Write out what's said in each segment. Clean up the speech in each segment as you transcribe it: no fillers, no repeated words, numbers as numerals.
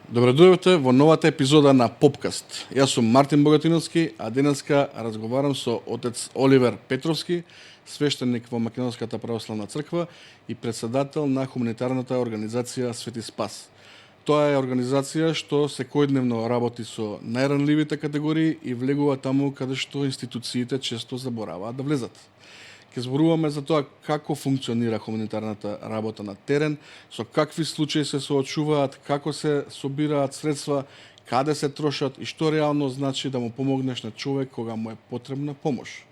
Добре дојдовте во новата епизода на Попкаст. Јас сум Мартин Богатиновски, а денеска разговарам со отец Оливер Петровски, свештеник во Македонската православна црква и председател на хуманитарната организација Свети Спас. Тоа е организација што секојдневно работи со најранливите категории и влегува таму каде што институциите често забораваат да влезат. Ке зборуваме за тоа како функционира хуманитарната работа на терен, со какви случаи се соочуваат, како се собираат средства, каде се трошат и што реално значи да му помогнеш на човек кога му е потребна помош.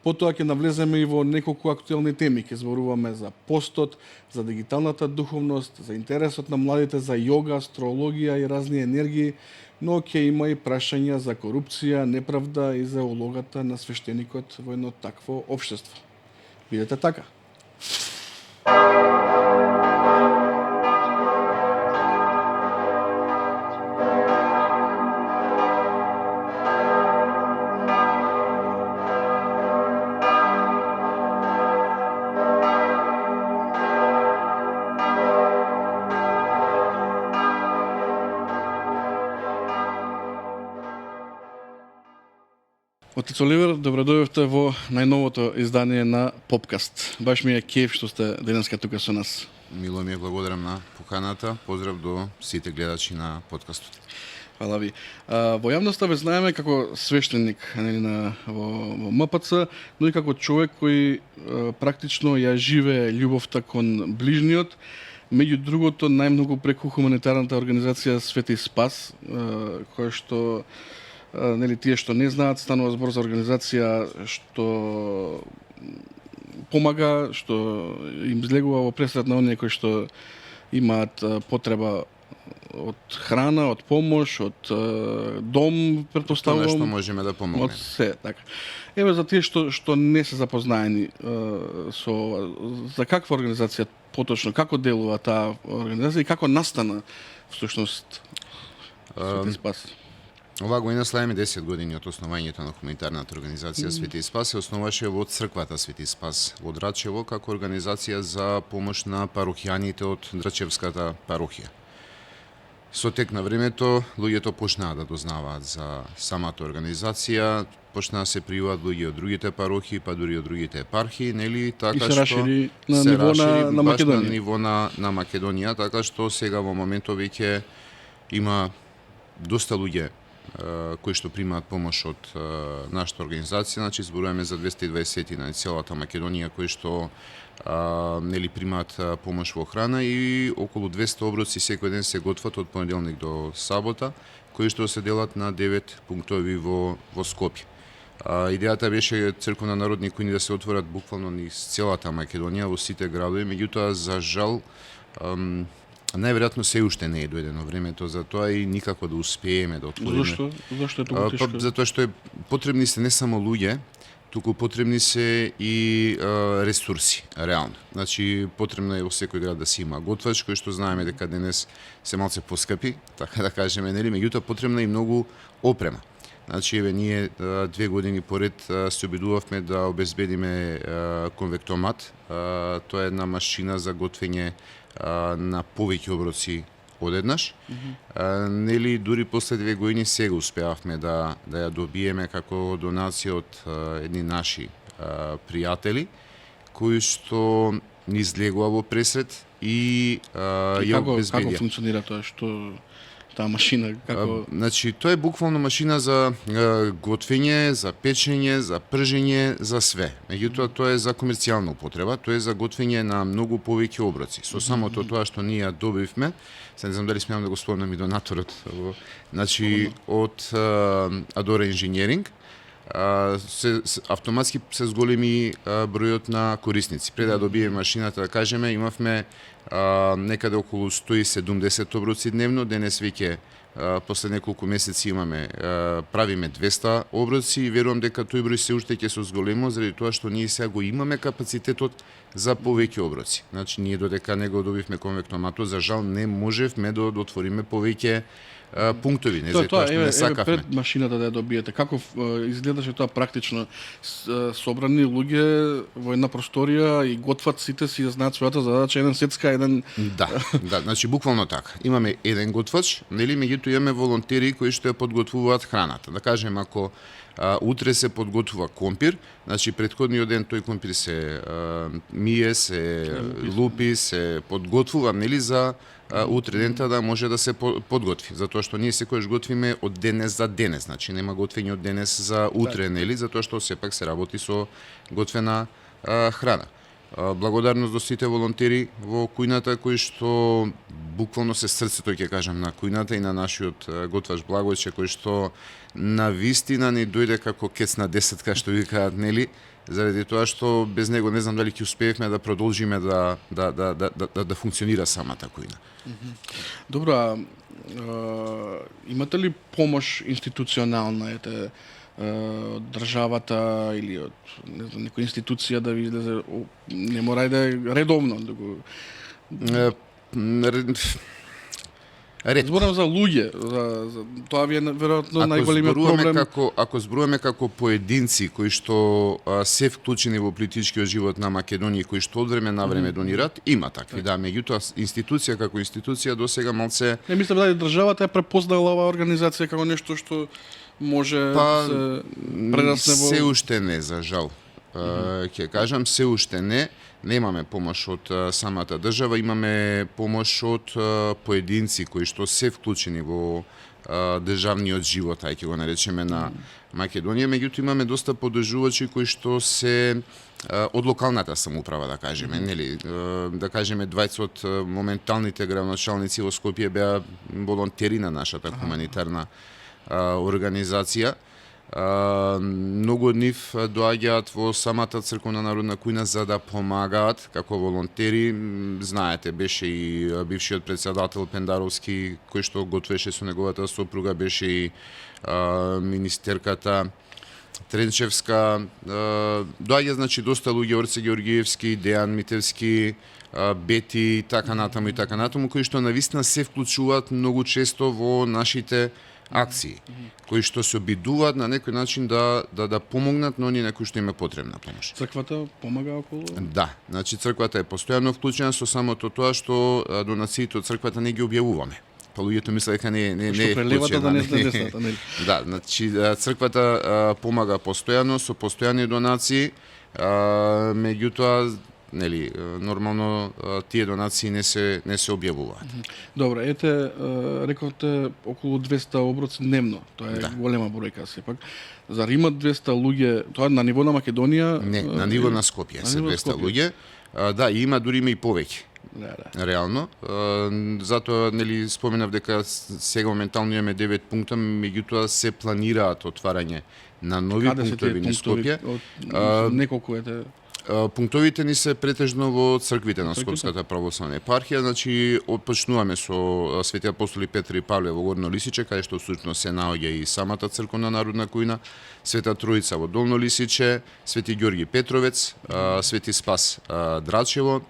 Потоа ќе навлеземе и во неколку актуелни теми, ќе зборуваме за постот, за дигиталната духовност, за интересот на младите за јога, астрологија и разни енергии, но ќе има и прашања за корупција, неправда и за улогата на свештеникот во едно такво општество. Бидете така. Отец Оливер, добре дојдовте во најновото издание на Попкаст. Баш ми е кеф што сте денеска тука со нас. Мило ми е, благодарам на поканата. Поздрав до сите гледачи на подкастот. Фала ви. Во јавноста ве знаеме како свештеник во МПЦ, но и како човек кој практично ја живее љубовта кон ближниот, меѓу другото најмногу преку хуманитарната организација Свети Спас, која што тие што не знаат, станува збор за организација што помага, што им злегува во пресред на оние кои што имаат потреба од храна, од помош, од дом, претпоставувам. Тоа нешто можеме да помогнеме. Од се, така. Еве за тие што не се запознаени за каква организација поточно, како делува таа организација и како настана всушност Свети Спас? Оваа година славиме 10 години од основањето на хуманитарната организација Свети Спас. Се основаше во црквата Свети Спас во Драчево како организација за помош на парохијаните од Драчевската парохија. Со тек на времето луѓето почнаа да дознаваат за самата организација, почнаа се пријавуваат луѓе од другите парохии, па дури од другите епархии, нели, така што се рашири на ниво на Македонија. На ниво на Македонија, така што сега во моментов веќе има доста луѓе кои што примаат помош од нашата организација, значи зборуваме за 220 на целата Македонија кои што примаат помош во храна и околу 200 оброци секој ден се готват од понеделник до сабота, кои што се делат на 9 пунктови во Скопје. Идејата беше црквена народни кујни да се отворат буквално низ целата Македонија во сите градови, меѓутоа за жал најверојатно се уште не е дојдено времето за тоа и никако да успееме да отвориме. Зошто е тоа тешко? Затоа што потребни се не само луѓе, туку потребни се и ресурси, реално. Значи, потребно е во секој град да се има готвач, кој што знаеме дека денес се малце поскапи, така да кажеме, нели, меѓутоа потребна е и многу опрема. Значи, еве, ние 2 години поред се обидувавме да обезбедиме конвектомат. Тоа е една машина за готвење на повеќе оброци одеднаш. Нели, дури после 2 години сега успеавме да ја добиеме како донација од едни наши пријатели, кои што ни излегува во пресред и ја обезбедија. Како функционира тоа? Таа машина, како... Значи, тоа е буквално машина за готвење, за печење, за пржење, за све. Меѓутоа, тоа е за комерцијална употреба, тоа е за готвење на многу повеќе оброци. Со самото тоа што ние ја добивме, се не знам дали смеам да го спомнам и донаторот, значи, од Adora Engineering, автоматски се зголеми бројот на корисници. Пред да добиеме машината, да кажеме, имавме некаде околу 170 оброци дневно, денес веќе после неколку месеци правиме 200 оброци и верувам дека тој број се уште ќе се зголемо заради тоа што ние сега го имаме капацитетот за повеќе оброци. Значи ние додека не го добивме конвектоматот, за жал не можевме да отвориме повеќе пунктови, не за тоа што не сакавме. Пред машината да ја добиете, како изгледаше тоа практично? Собрани луѓе во една просторија и готват, сите си знаат својата задача, еден сецка, еден Да, значи буквално така. Имаме еден готвач, нели, меѓутоа имаме волонтери кои што ја подготвуваат храната. Да кажем, ако утре се подготвува компир, значи претходниот ден тој компир се мие, се лупи, се подготвува, нели, за утре дента да може да се подготви, затоа што ние секојаш готвиме од денес за денес, значи нема готвење од денес за утре, нели, затоа што сепак се работи со готвена храна. Благодарност до сите волонтери во кујната кои што буквално се срцето, ќе кажам, на кујната и на нашиот готвач Благојче, кој што на вистина ни дојде како кец на десетка, што викаат, нели, заради тоа што без него не знам дали ќе успеевме да продолжиме да функционира самата кујна. Добро, имате ли помош институционална, од државата или од некоја институција да ви излезе, не мора и да е редовно да го Зборам за луѓе, за тоа ви е веројатно најголемиот проблем. Ако зборуваме како поединци кои што се вклучени во политичкиот живот на Македонија, кои што од време на време донираат, има такви, да, меѓутоа институција како институција досега малце. Не мислам дали државата е препознала оваа организација како нешто што може да се прерасне во... Се уште не, за жал. Ќе кажам, се уште не. Немаме помош од самата држава, имаме помош од поединци кои што се вклучени во државниот живот, ај ќе го наречеме, на Македонија, меѓутоа имаме доста подржувачи кои што се од локалната самоуправа, да кажеме, нели, да кажеме, двајца од моменталните градоначалници во Скопје беа волонтери на нашата хуманитарна организација. Многу од нив доаѓаат во самата црковна народна кујна за да помагаат како волонтери. Знаете, беше и бившиот председател Пендаровски кој што готвеше со неговата сопруга, беше и министерката Тренчевска. Доаѓа, значи, доста луѓе, Орце Георгиевски, Дејан Митевски, Бети, така натаму, кои што навистина се вклучуваат многу често во нашите акции, кои што се обидуваат на некој начин да помогнат на оние на кои што им е потребна помош. Црквата помага околу? Да, значи црквата е постојано вклучена, со самото тоа што донациите од црквата не ги објавуваме. Па луѓето мислат дека не е вклучена. Да не десната, нели? Да, значи црквата помага постојано со постојани донации, меѓутоа, нели, нормално тие донации не се објавуваат. Добро, ете, рековте околу 200 оброци дневно. Тоа е голема бројка сепак. Зар има 200 луѓе, тоа на ниво на Македонија? Не, на ниво на Скопје се 200 луѓе. Да, има дури има и повеќе. Реално. Затоа, нели, споменав дека сега моментално имаме 9 пункта, меѓутоа се планираат отварање на нови пунктови на Скопје. Неколку ете. Пунктовите ни се претежно во црквите на Скопската православна епархија, значи почнуваме со Свети апостоли Петар и Павле во Горно Лисиче, каде што всушност се наоѓа и самата црковна народна кујна, Света Троица во Долно Лисиче, Свети Ѓорги Петровец, Свети Спас Драчево,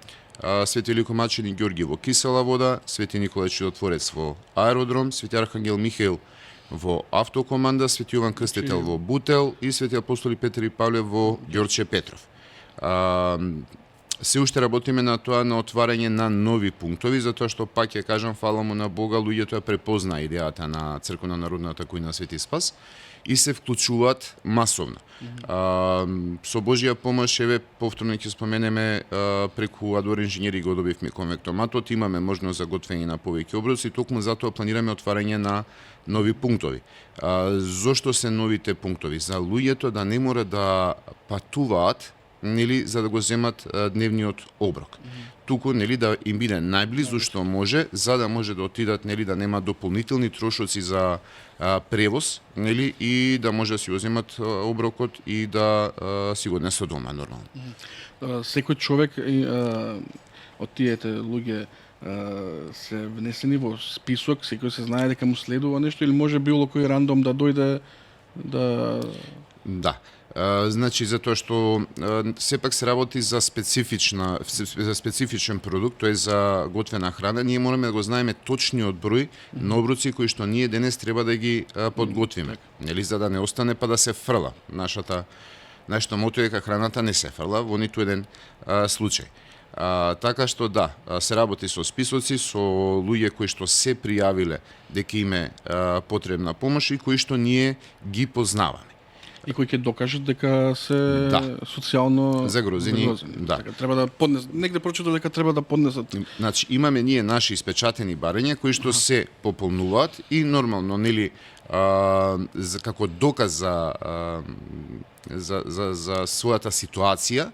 Свети Великомачени Ѓорги во Кисела Вода, Свети Николај Чудотворец во Аеродром, Свети Архангел Михаил во Автокоманда, Свети Јован Крстител во Бутел и Свети апостоли Петар и Павле во Ѓорче Петров. Се уште работиме на тоа, на отварање на нови пунктови, затоа што, пак ќе кажам, фала му на Бога, луѓето ја препозна идејата на црковна народната кујна Свети Спас и се вклучуваат масовно. Со Божја помош, еве, повторно ќе споменеме, преку Адор инженери го добивме конвектоматот, имаме можност за готвење на повеќе оброци и токму затоа планираме отварање на нови пунктови. Зошто се новите пунктови? За луѓето да не мора да патуваат, нели, за да го земат дневниот оброк. Туку, нели, да им биде најблизу што може, за да може да отидат, нели, да нема дополнителни трошоци за превоз, нели, и да може да си го земат оброкот и да си го несат дома нормално. Секој човек од тиете луѓе се внесени во список, секој се знае дека му следува нешто или може било кој рандом да дојде да... Да. Значи, затоа што сепак се работи за специфичен продукт, тој за готвена храна, ние мораме да го знаеме точниот број на оброци кои што ние денес треба да ги подготвиме, нели, за да не остане па да се фрла. Нашето мото е дека храната не се фрла во ниту еден случај. Така што да, се работи со списоци, со луѓе кои што се пријавиле дека им е потребна помош и кои што ние ги познаваме. И кои ќе докажат дека се социјално Загрозени. Да. Така, треба да поднесат. Негде прочитав дека треба да поднесат. Значи имаме ние наши испечатени барања кои што се пополнуваат и нормално нели како доказ за својата ситуација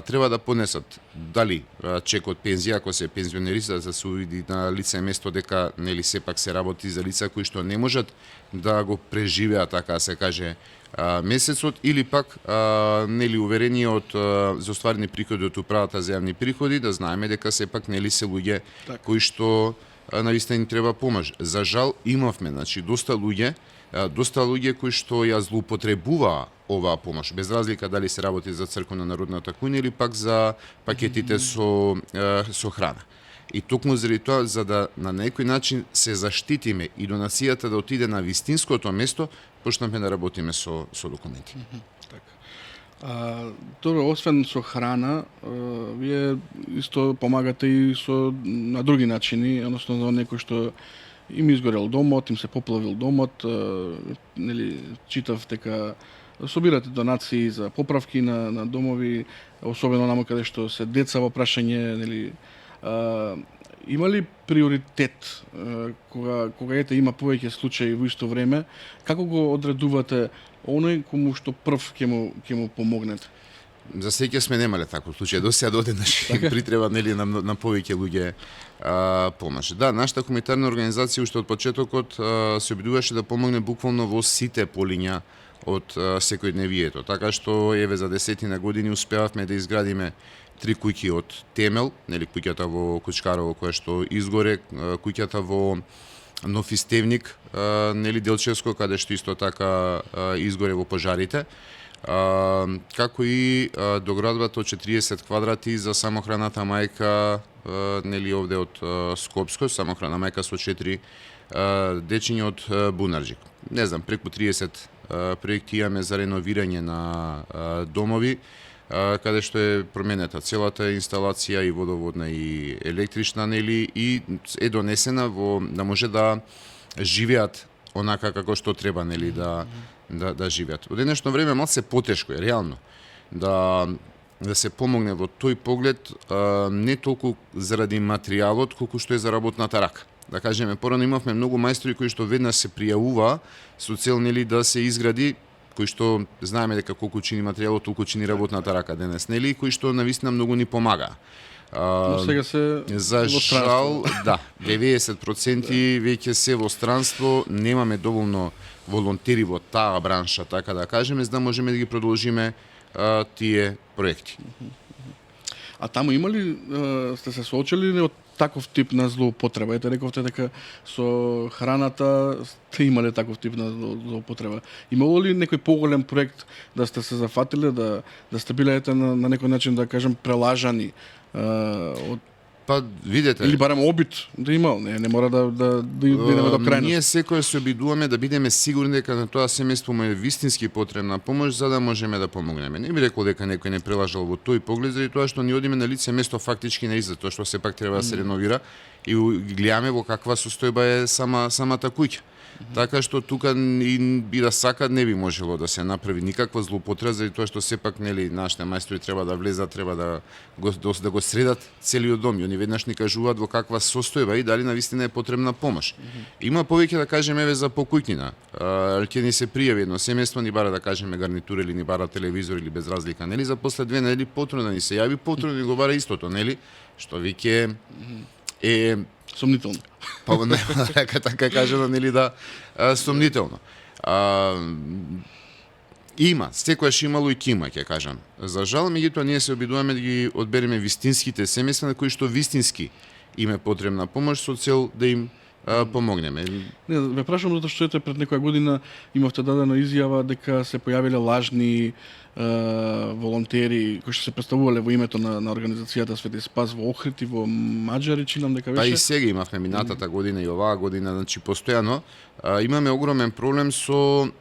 треба да поднесат дали чек од пензија ако се пензионеристи да се увиди на лице место дека нели сепак се работи за лица кои што не можат да го преживеат така се каже месецот или пак нели уверение од за остварени приходи од управата за јавни приходи да знаеме дека сепак нели се луѓе кои што навистина им треба помош. За жал имавме значи доста луѓе кои што ја злоупотребуваа оваа помош, без разлика дали се работи за црквена народната куња или пак за пакетите со храна. И токму заради тоа, за да на некој начин се заштитиме и донацијата да отиде на вистинското место, почнавме да работиме со документи. Добро, освен со храна, вие исто помагате и со на други начини, односно за некој што им изгорел домот, им се поплавил домот, нели читав дека собирате донации за поправки на домови, особено наму каде што се деца во прашање, нели има ли приоритет кога ете има повеќе случаи во исто време, како го одредувате оној кому што прв ќе му помогнете? За сеќа сме немале таков случај, до сега доденаш притреба нели на повеќе луѓе помаш. Да, нашата хуманитарна организација уште од почетокот се обидуваше да помогне буквално во сите полиња од секојдневието. Така што еве за 10 години успеавме да изградиме 3 куќи од темел, нели куќата во Кучкарово која што изгоре, куќата во Нов Истевник, нели Делчевско каде што исто така изгоре во пожарите. Како и доградбата од 40 квадрати за самохраната мајка, нели овде од Скопско, самохрана мајка со 4 дечиња од Бунарџик. Не знам, преку 30 проекти имаме за реновирање на домови, каде што е променета целата инсталација и водоводна и електрична, нели, и е донесена да може да живеат онака како што треба, нели, да живеат. Во денешно време малце потешко е реално да се помогне во тој поглед, не толку заради материјалот колку што е за работната рака. Да кажеме, порано имавме многу мајстори кои што веднаш се пријавува со цел нели да се изгради, кои што знаеме дека колку чини материјалот, толку чини работната рака денес, нели, кои што навистина многу ни помага. Но сега се за жал, да, 90% веќе се во странство, немаме доволно волонтери во таа бранша, така да кажеме, за да можеме да ги продолжиме тие проекти. А таму има ли, сте се соочили од таков тип на злоупотреба? Ете, рековте дека со храната сте имале таков тип на злоупотреба. Имало ли некој поголем проект да сте се зафатиле, да сте биле ете на некој начин да кажем прелажани од Па видете, или барем обид да има, не мора да идеме до крајност. Ние секој се обидуваме да бидеме сигурни дека на тоа семејство му е вистински потребна помош за да можеме да помогнеме. Не би рекол дека некој не прелажал во тој поглед, заради тоа што ни одиме на лице место фактички на излет, тоа што сепак треба да се реновира и гледаме во каква состојба е самата куќа. Така што тука и би да сакат не би можело да се направи никаква злоупотреба, заради тоа што сепак нели нашите мајстори треба да влезат, треба да го средат целиот дом. И они веднаш ни кажуваат во каква состојба и дали навистина е потребна помош. Има повеќе да кажеме еве за покуќнина. Ќе ни се пријави едно семејство, ни бара да кажеме гарнитура или ни бара телевизор или без разлика, нели за после 2 недели повторно ни се јави, повторно ни го бара истото, нели? Што веќе е сомнително. Па не дека така кажано, нели да сомнително. Има, секојаш имало и ќе има, ќе кажам. За жал, меѓутоа ние се обидуваме да ги одбереме вистинските семејства на кои што вистински име потребна помош со цел да им помогнеме. Не, ве прашам затоа што ете пред некоја година имавте дадена изјава дека се појавиле лажни волонтери кои што се представувале во името на организацијата Свети Спас во Охрид и во Маџари, чинам дека Па и беше. сега имавме минатата година и оваа година, значи постојано имаме огромен проблем со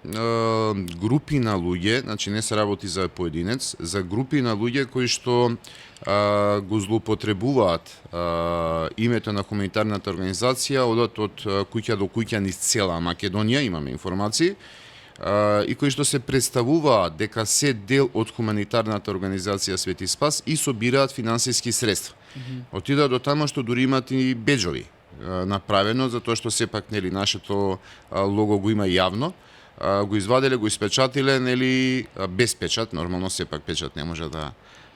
групи на луѓе, значи не се работи за поединец, за групи на луѓе кои што го злоупотребуваат името на хуманитарната организација, одат од куќа до куќа низ цела Македонија, имаме информации, и кои што се представуваат дека се дел од хуманитарната организација Свети Спас и собираат финансиски средства. Отидаа до тамо што дури имаат и беџови направено, затоа што сепак нели нашето лого го има јавно, го изваделе, го испечатиле, нели без печат, нормално сепак печат не може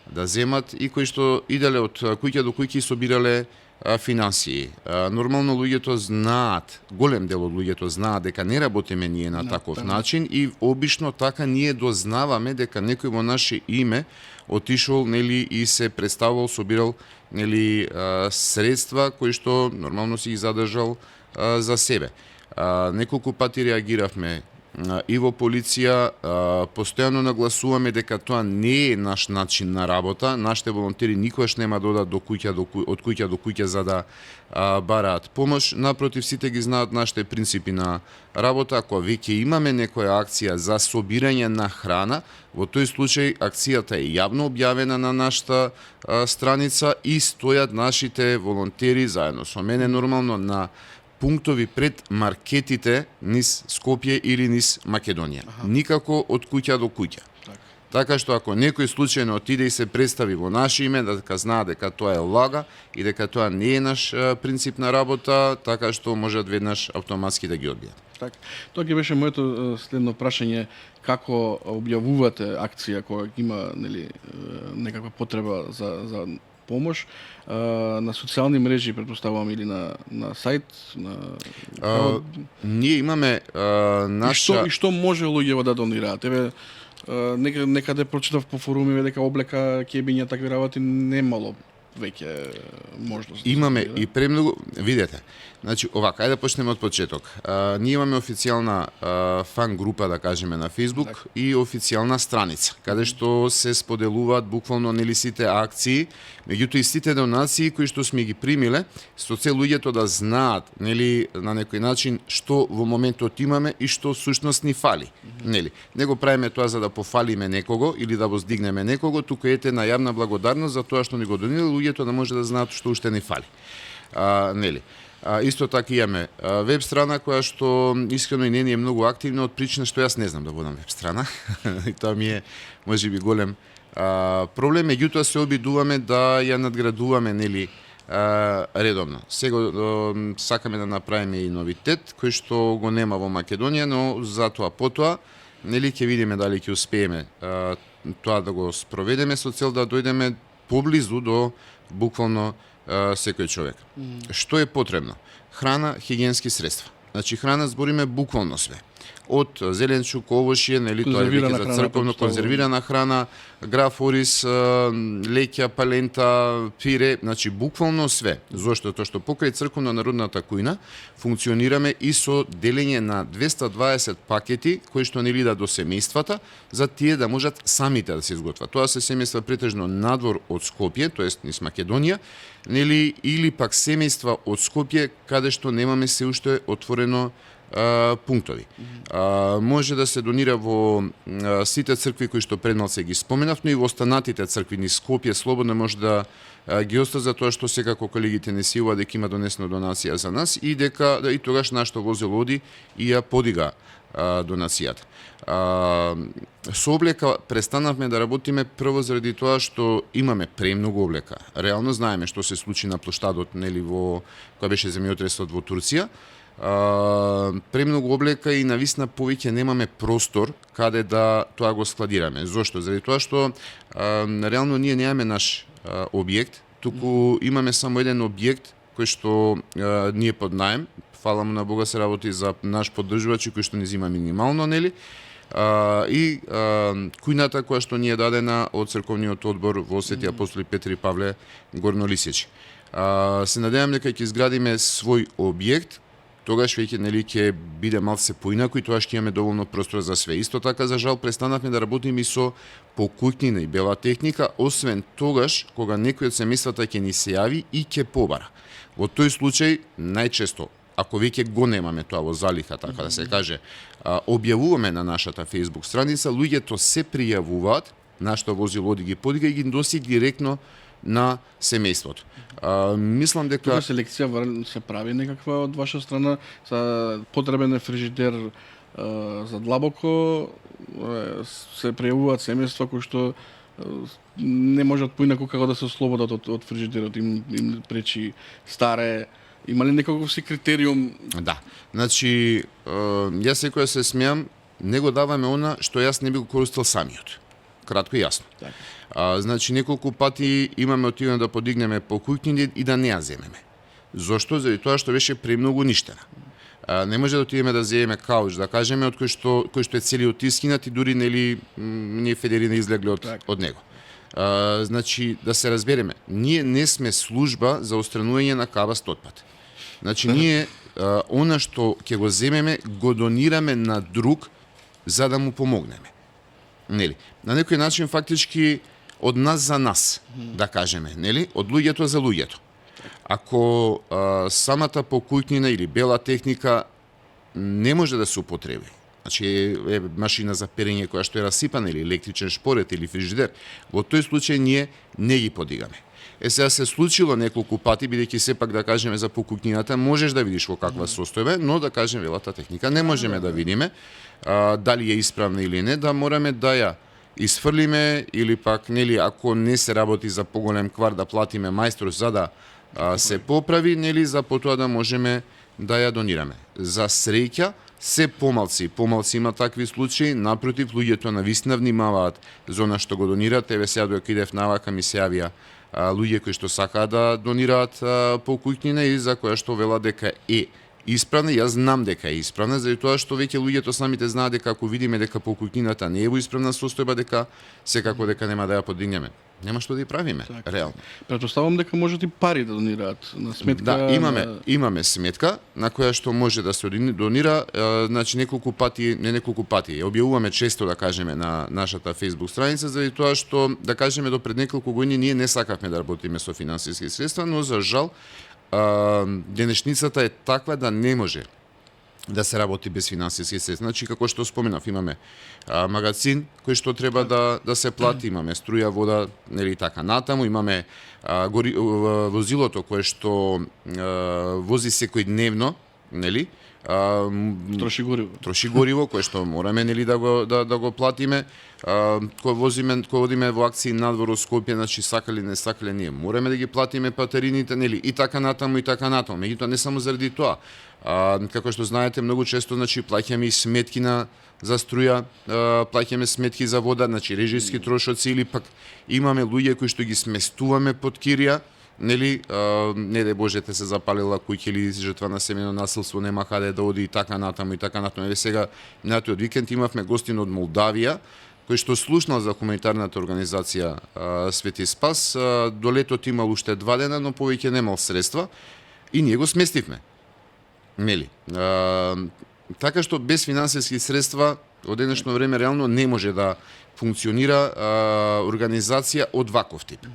да земат, и кои што иделе од куќа до куќа и собирале финансии. Нормално луѓето знаат, голем дел од луѓето знаат дека не работиме ние на таков начин и обично така ние дознаваме дека некој во наше име отишол нели и се представувал, собирал нели средства кои што нормално си ги задржал за себе. Неколку пати реагиравме и во полиција, постојано нагласуваме дека тоа не е наш начин на работа. Нашите волонтери никогаш нема да одат од куќа до куќа за да бараат помош. Напротив, сите ги знаат нашите принципи на работа. Ако веќе имаме некоја акција за собирање на храна, во тој случај акцијата е јавно објавена на нашата страница и стојат нашите волонтери заедно со мене нормално на пунктови пред маркетите низ Скопје или низ Македонија. Никако од куќа до куќа. Така што ако некој случајно отиде и се представи во наше име, дека знае дека тоа е лага и дека тоа не е наш принцип на работа, така што можат веднаш автоматски да ги одбијат. Така. Тоа ќе беше моето следно прашање, како објавувате акција кога има нели некаква потреба за помош на социјални мрежи, претпоставувам, или на сајт, ние имаме наша и што може луѓето да донираат? Еве некаде прочитав по форумиве дека облека, кебиња, такви работи немало веќе можност. Имаме и премногу, видете. Значи, овака, ајде да почнеме од почеток. Ние имаме официјална фан група, да кажеме, на Facebook и официјална страница, каде што се споделуваат буквално нели сите акции, меѓутоа и сите донации кои што сме ги примиле, со цел луѓето да знаат, нели, на некој начин што во моментот имаме и што всушност ни фали, нели. Не го правиме тоа за да пофалиме некого или да воздигнеме некого, туку ете на јавна благодарност за тоа што ни го донирале, луѓето да може да знаат што уште ни фали. Нели. Исто така имаме веб страна која што искрено и не е многу активна од причина што јас не знам да водам веб страна. И тоа ми е можеби голем проблем, меѓутоа се обидуваме да ја надградуваме нели редовно. Сега сакаме да направиме и новитет кој што го нема во Македонија, но затоа потоа нели ќе видиме дали ќе успееме тоа да го спроведеме со цел да дојдеме поблизу до буквално секој човек. Што е потребно? Храна, хигиенски средства. Значи храна збориме буквално све. Од зеленчук, овошје, нели тоа е веќе за црковно, конзервирана храна, граф ориз, леќа, палента, пире, значи буквално све. Зошто? Тоа што покрај црковно народната кујна функционираме и со делење на 220 пакети кои што нели да до семејствата за тие да можат самите да се изготват. Тоа се семејства претежно надвор од Скопје, тоест низ Македонија, нели, или пак семејства од Скопје каде што немаме се уште отворено пунктови. Може да се донира во сите цркви кои што предмалце ги споменав, но и во останатите цркви низ Скопје слободно може да ги оста за тоа што секако колегите не силува дека има донесена донација за нас и дека и тогаш нашто возило оди и ја подига донацијата. Со облека престанавме да работиме прво заради тоа што имаме премногу облека. Реално знаеме што се случи на плоштадот, нели, во која беше земјотресот во Турција. Премногу облека и нависна повеќе немаме простор каде да тоа го складираме. Зошто? Заради тоа што реално ние немаме наш објект, туку имаме само еден објект кој што ние под наем. Фала му на Бога се работи за наш поддржувач кој што ни зима минимално, нели? И кујната која што ни е дадена од црковниот одбор во Свети апостоли Петри и Павле Горнолисичи. Се надевам дека ќе изградиме свој објект тогаш веќе нели ќе биде малце поинаку и тоа ќе имаме доволно простор за све. Исто така за жал престанавме да работиме и со покуќнина и бела техника, освен тогаш кога некој од семејствата ќе ни се јави и ќе побара. Во тој случај најчесто ако веќе го немаме тоа во залиха, така да се каже, објавуваме на нашата Facebook страница, луѓето се пријавуваат, нашто возило оди ги подига и ги носи директно на семејството. Мислам дека Тука селекција се прави некаква од ваша страна, за потребен е фрижидер за длабоко, се пријавуваат семејства кои што не можат поинаку како да се ослободат од фрижидерот, им пречи старе. Има ли некаков си критериум? Да. Значи, јас секоја се смеам, не го даваме она што јас не би го користил самиот. Кратко и јасно. Така. Значи, неколку пати имаме отидеме да подигнеме по куќни и да не ја земеме. Зошто? Заради тоа што беше премногу ништена. Не може да отидеме да земеме кауч, да кажеме, од кој што е целиот искинат и дури нели ние Федерина излегле од него. Значи, да се разбереме, ние не сме служба за отстранување на кабаст отпад. Значи, ние она што ќе го земеме, го донираме на друг за да му помогнеме. Нели? На некој начин фактички од нас за нас, да кажеме, нели? Од луѓето за луѓето. Ако самата покуќнина или бела техника не може да се употреби, значи е машина за перење која што е расипана или електричен шпорет или фрижидер, во тој случај ние не ги подигаме. Сега се случило неколку пати, бидејќи сепак да кажеме за покуќнината, можеш да видиш во каква состојба, но да кажеме белата техника не можеме да видиме дали е исправна или не, да мораме да ја исфрлиме или пак нели ако не се работи за поголем квар да платиме мајстор за да се поправи, нели за потоа да можеме да ја донираме. За среќа се помалци има такви случаи, напротив луѓето навистина внимаваат за она што го донираат. Еве сега додека идев навака ми се јавија луѓе кои што сакаат да донираат покуќнина и за која што велат дека е исправна. Јас знам дека е исправна, заради тоа што веќе луѓето самите знаат дека ако видиме дека покуќнината не е во исправна состојба, дека секако дека нема да ја подигнеме. Нема што да ја правиме, така. реално. Претпоставам дека можат и пари да донираат на сметка. Да, имаме сметка на која што може да се донира, значи неколку пати, објавуваме често да кажеме на нашата Facebook страница заради тоа што да кажеме до пред неколку години ние не сакавме да работиме со финансиски средства, но за жал денешницата е таква да не може да се работи без финансиски средства. Значи, како што споменав, имаме магазин кој што треба да се плати, имаме струја, вода, нели така натаму, имаме возилото кое што вози секојдневно, нели? Троши гориво кое што мораме нели да го платиме. Кога одиме во акции надвор од Скопје, значи сакали не сакале ние мораме да ги платиме патерините, нели и така натаму. Меѓутоа не само заради тоа. Како што знаете, многу често значи плаќаме и сметки за струја, плаќаме сметки за вода, значи режиски трошоци или пак имаме луѓе кои што ги сместуваме под кирија, нели, не де Боже те се запалила куќа или жртва на семено насилство, нема каде да оди и така натаму. Еве сега минатиот викенд имавме гостин од Молдавија кој што слушнал за хуманитарната организација Свети Спас. До летот имал уште 2 дена, но повеќе немал средства и ние го сместивме. Нели? Така што без финансиски средства од денешно време реално не може да функционира организација од ваков тип.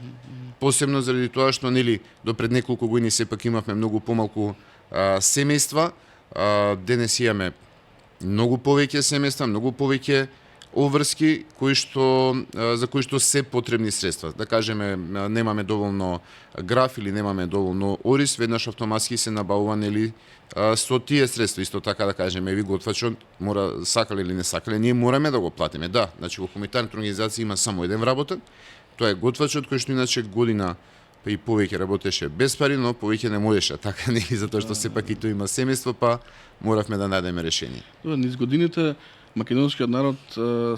Посебно заради тоа што нели до пред неколку години сепак имавме многу помалку семејства, денес имаме многу повеќе семејства, многу повеќе обврски за кои што се потребни средства. Да кажеме, немаме доволно граф или немаме доволно орис, веднаш автоматски се набавува нели со тие средства. Исто така да кажеме, ви готвачот мора сакале или не сакале, ние мораме да го платиме. Да, значи во хуманитарната организација има само еден вработен, тоа е готвачот кој што иначе година па и повеќе работеше без пари, но повеќе не можеше, така нели, затоа што сепак и тој има семејство, па моравме да најдеме решение. Низ годините македонскиот народ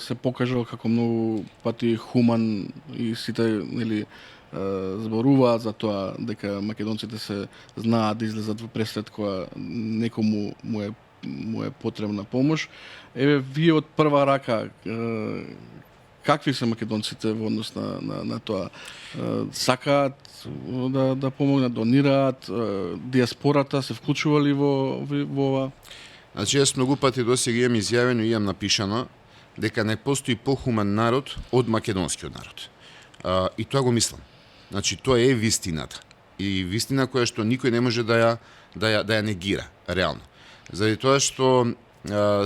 се покажал како многу пати хуман и сите нели зборуваат за тоа дека македонците се знаат да излезат во пресрет кога некому му е потребна помош. Еве вие од прва рака какви се македонците во однос на тоа? Сакаат да помогнат, донираат, диаспората се вклучували во ова? Значи, јас многу пати досега имам изјавено и имам напишано дека не постои похуман народ од македонскиот народ. И тоа го мислам. Значи, тоа е вистината. И вистина која што никој не може да ја негира, реално. Заради тоа што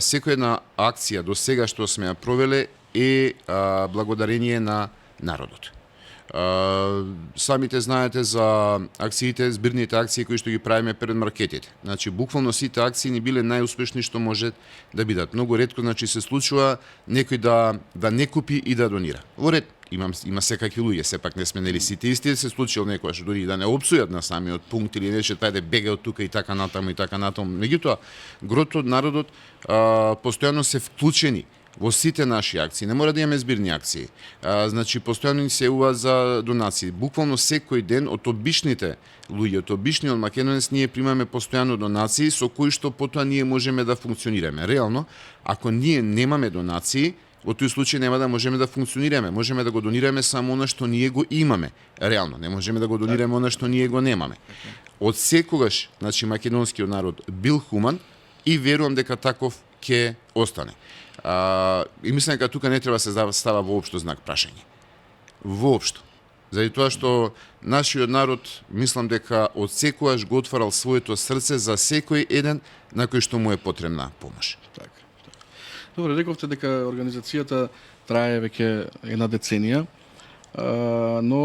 секоја една акција до сега што сме ја провеле е благодарение на народот. Самите знаете за акциите, збирните акции кои што ги правиме пред маркетите. Значи, буквално сите акции ни биле најуспешни што може да бидат. Многу ретко, значи, се случува некој да не купи и да донира. Во ред, има секакви луѓе, сепак не сме нели сите исти, се случило некојаш дури да не опсујат на самиот пункт или нече тај да бега од тука и така натаму. Меѓутоа, грото од народот постојано се вклучени во сите наши акции. Не мора да имаме збирни акции. Значи, постојано ни се ува за донации. Буквално секој ден од обичните луѓе, од обичниот македонец, ние примаме постојано донации со кои што потоа ние можеме да функционираме. Реално, ако ние немаме донации, во тој случај нема да можеме да функционираме. Можеме да го донираме само она што ние го имаме. Реално, не можеме да го донираме она што ние го немаме. Од секогаш, значи, македонскиот народ бил хуман и верувам дека таков ќе остане. И мислам дека тука не треба се става воопшто знак прашање. Воопшто. Заради тоа што нашиот народ, мислам дека од секогаш го отварал своето срце за секој еден на кој што му е потребна помош. Така. Добре, рековте дека организацијата трае веќе една деценија, но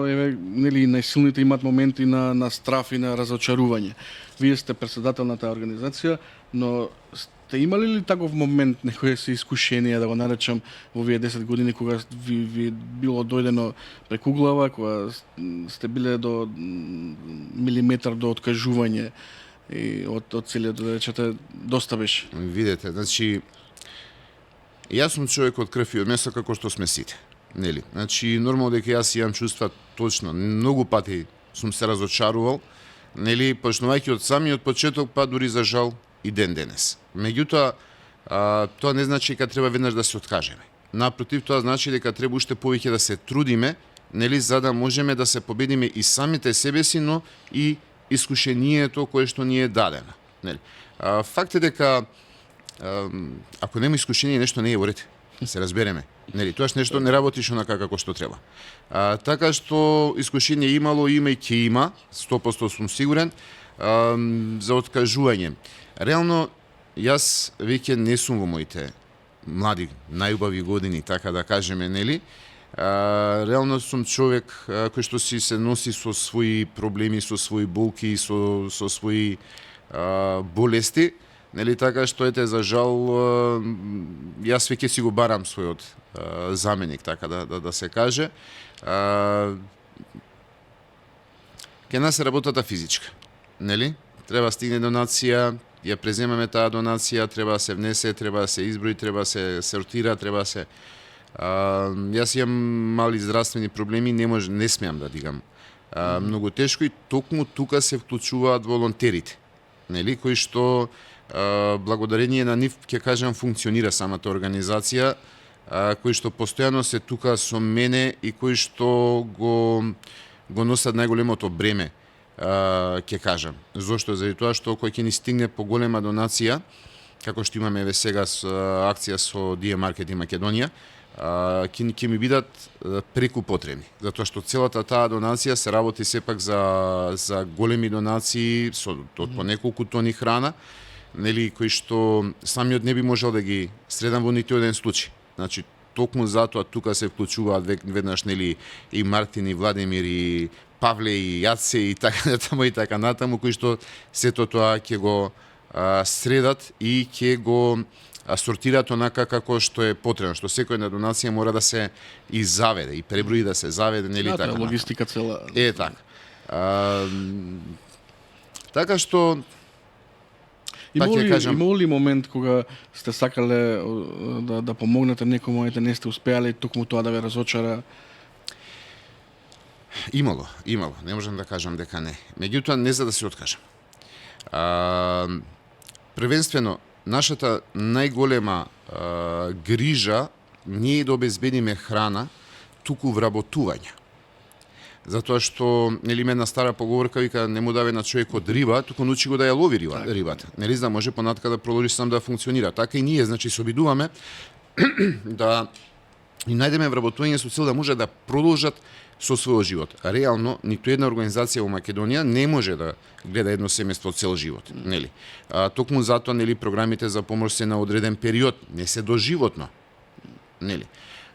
еве нели најсилните имаат моменти на страф и на разочарување. Вие сте председател на таа организација, но сте имали ли таков момент, некој се искушение, да го наречам, во овие 10 години, кога ви било дојдено преку глава, кога сте биле до милиметар до откажување и од целиот, да речете, доста беше? Видете, значи, јас сум човек од крв и од месо како што сме сите. Нели? Значи, нормално дека јас имам чувства точно. Многу пати сум се разочарувал, нели, почнувајќи од самиот почеток, па дури за жал и ден денес. Меѓутоа, тоа не значи дека треба веднаш да се откажеме. Напротив, тоа значи дека треба уште повеќе да се трудиме, нели, за да можеме да се победиме и самите себе си, но и искушението кое што ни е дадено. Нели? Факт е дека ако нема искушение, нешто не е во ред. Се разбереме. Нели, тоаш нешто не работиш онака како што треба. Така што искушение имало, има и ќе има, 100% сум сигурен, за откажување. Реално, јас веќе не сум во моите млади, најубави години, така да кажеме, нели? Реално сум човек кој што си се носи со своји проблеми, со своји болки, со своји болести. Нели, така што ете, за жал, јас веќе си го барам својот заменик, така да се каже. Ке нас е работата физичка, нели? Треба стигне донација, ја преземаме таа донација, треба да се внесе, треба да се изброи, треба да се сортира, треба да се... Јас имам мали здравствени проблеми, не смеам да дигам многу тешко и токму тука се вклучуваат волонтерите, нели, кои што благодарение на нив, ќе кажам, функционира самата организација, кои што постојано се тука со мене и кои што го носат најголемото бреме, ќе кажам. Зошто? Заради тоа што кој ќе ни стигне поголема донација, како што имаме еве сега акција со Дија Маркет и Македонија, ќе ми бидат преку потребни. Затоа што целата таа донација се работи сепак за големи донации од по неколку тони храна, нели, кои што самиот не би можел да ги средам во ниту еден случај. Значи, токму затоа тука се вклучуваат веднаш, нели, и Мартин, и Владимир, и Павле, и Јаце, и така натаму, кои што сето тоа ќе го средат и ќе го сортираат онака како што е потребно, што секоја една донација мора да се и заведе, и преброи да се заведе, нели, така. Да, логистика цела. Е, така. Така што Имало ли момент кога сте сакале да помогнете некому, ете не сте успеале, токму тоа да ве разочара? Имало. Не можам да кажам дека не. Меѓутоа, не за да се откажам. Првенствено, нашата најголема грижа не да обезбедиме храна, туку вработување. Затоа што, нели, има една стара поговорка, вика, не му даве на човекот риба, туку научи го да ја лови рибата. Нели, за да може понатака да продолжи сам да функционира. Така и ние, значи, се обидуваме да и најдеме вработување со цел да може да продолжат со својот живот. Реално, ниту една организација во Македонија не може да гледа едно семејство цел живот, нели? Токму затоа, нели, програмите за помош се на одреден период, не се доживотно, нели?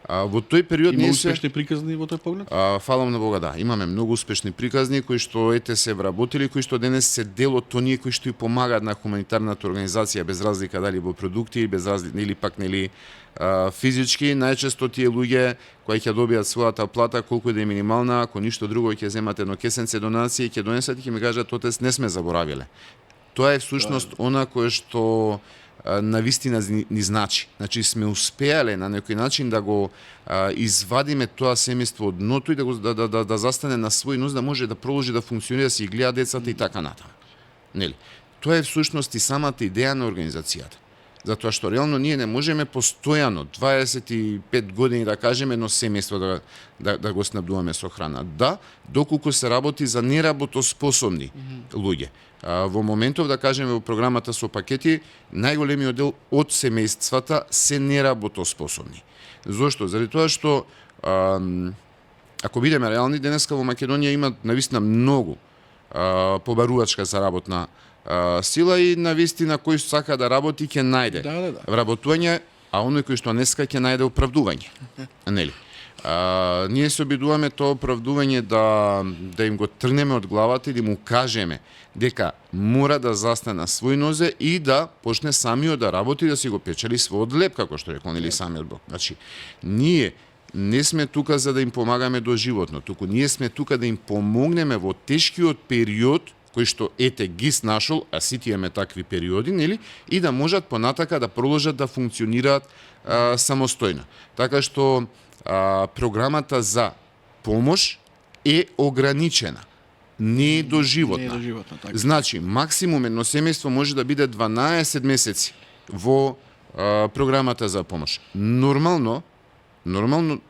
Во тој период Има не се успешни приказни во тој поглед? фалам на Бога, да. Имаме многу успешни приказни кои што се вработили, кои што денес се дел од оние кои што и помагаат на хуманитарната организација без разлика дали во продукти без разлика или пак нели физички. Најчесто тие луѓе кои ќе добијат својата плата, колку да е минимална, ако ништо друго ќе земат едно кесенце донации, ќе донесат и ќе ми кажат отец не сме заборавиле. Тоа е всушност она кое што навистина ни значи. Значи сме успеале на некој начин да го извадиме тоа семејство од дното и да застане на свој нос, да може да продолжи да функционира, да си гледа децата и така натаму. Нели? Тоа е всушност и самата идеја на организацијата. Затоа што реално ние не можеме постојано 25 години да кажеме едно семејство да го снабдуваме со храна. Да, доколку се работи за неработоспособни луѓе. Во моментов, да кажеме, во програмата со пакети, најголемиот дел од семејствата се неработоспособни. Зошто? Заради тоа што, ако бидеме реални, денеска во Македонија има навистина многу побарувачка за работна сила и навистина кој сака да работи ќе најде вработување, а оној кој што не сака ќе најде оправдување. Нели? Ние се обидуваме тоа оправдување да им го трнеме од главата и да му кажеме дека мора да застане на свој нозе и да почне самиот да работи, да си го печели својот леп, како што рекол, нели, самиот Бог. Значи, ние не сме тука за да им помагаме до животно, туку ние сме тука да им помогнеме во тешкиот период кој што ги снашол, а сите имаме такви периоди, нели, и да можат понатака да продолжат да функционираат самостојно. Така што програмата за помош е ограничена. Не е доживотна. Така. Значи, максимум едно семејство може да биде 12 месеци во програмата за помош. Нормално,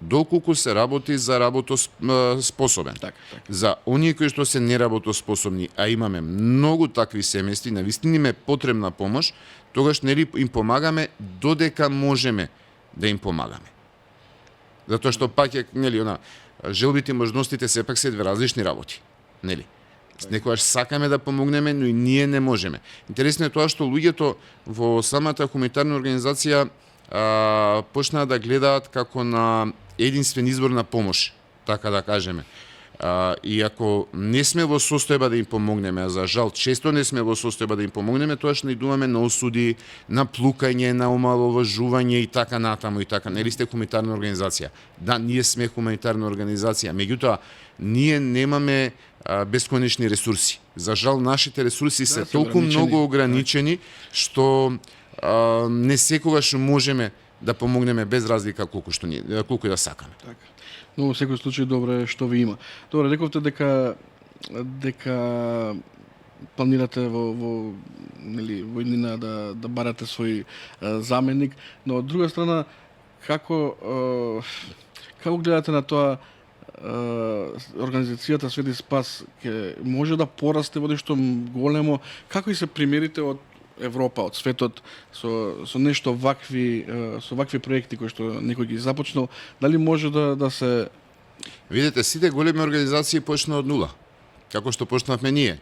доколку се работи за работоспособен. Така. За оние кои што се неработоспособни, а имаме многу такви семејства, навистина им е потребна помош, тогаш нели им помагаме додека можеме да им помагаме. Затоа што пак е, нели, желбите и можностите сепак се две различни работи. Нели? Некогаш сакаме да помогнеме, но и ние не можеме. Интересно е тоа што луѓето во самата хуманитарна организација почнаа да гледаат како на единствен избор на помош, така да кажеме. И ако не сме во состојба да им помогнеме, а за жал често не сме во состојба да им помогнеме, тоа што наидуваме на осуди, на плукање, на омаловажување и така натаму и така. Нели сте хуманитарна организација? Да, ние сме хуманитарна организација, меѓутоа ние немаме бесконечни ресурси. За жал нашите ресурси се толку многу ограничени што не секогаш можеме да помогнеме без разлика колку и да сакаме. Така. Но во секој случај добро е што ви има. Добре, рековте дека планирате во иднина да барате свој заменик, но од друга страна како гледате на тоа организацијата Свети Спас ќе може да порасте во нешто големо? Како и се примерите од Европа, од светот со нешто вакви проекти кои што некој ги започнал? Дали може да се... Видете, сите големи организации почна од нула. Како што почнавме ние.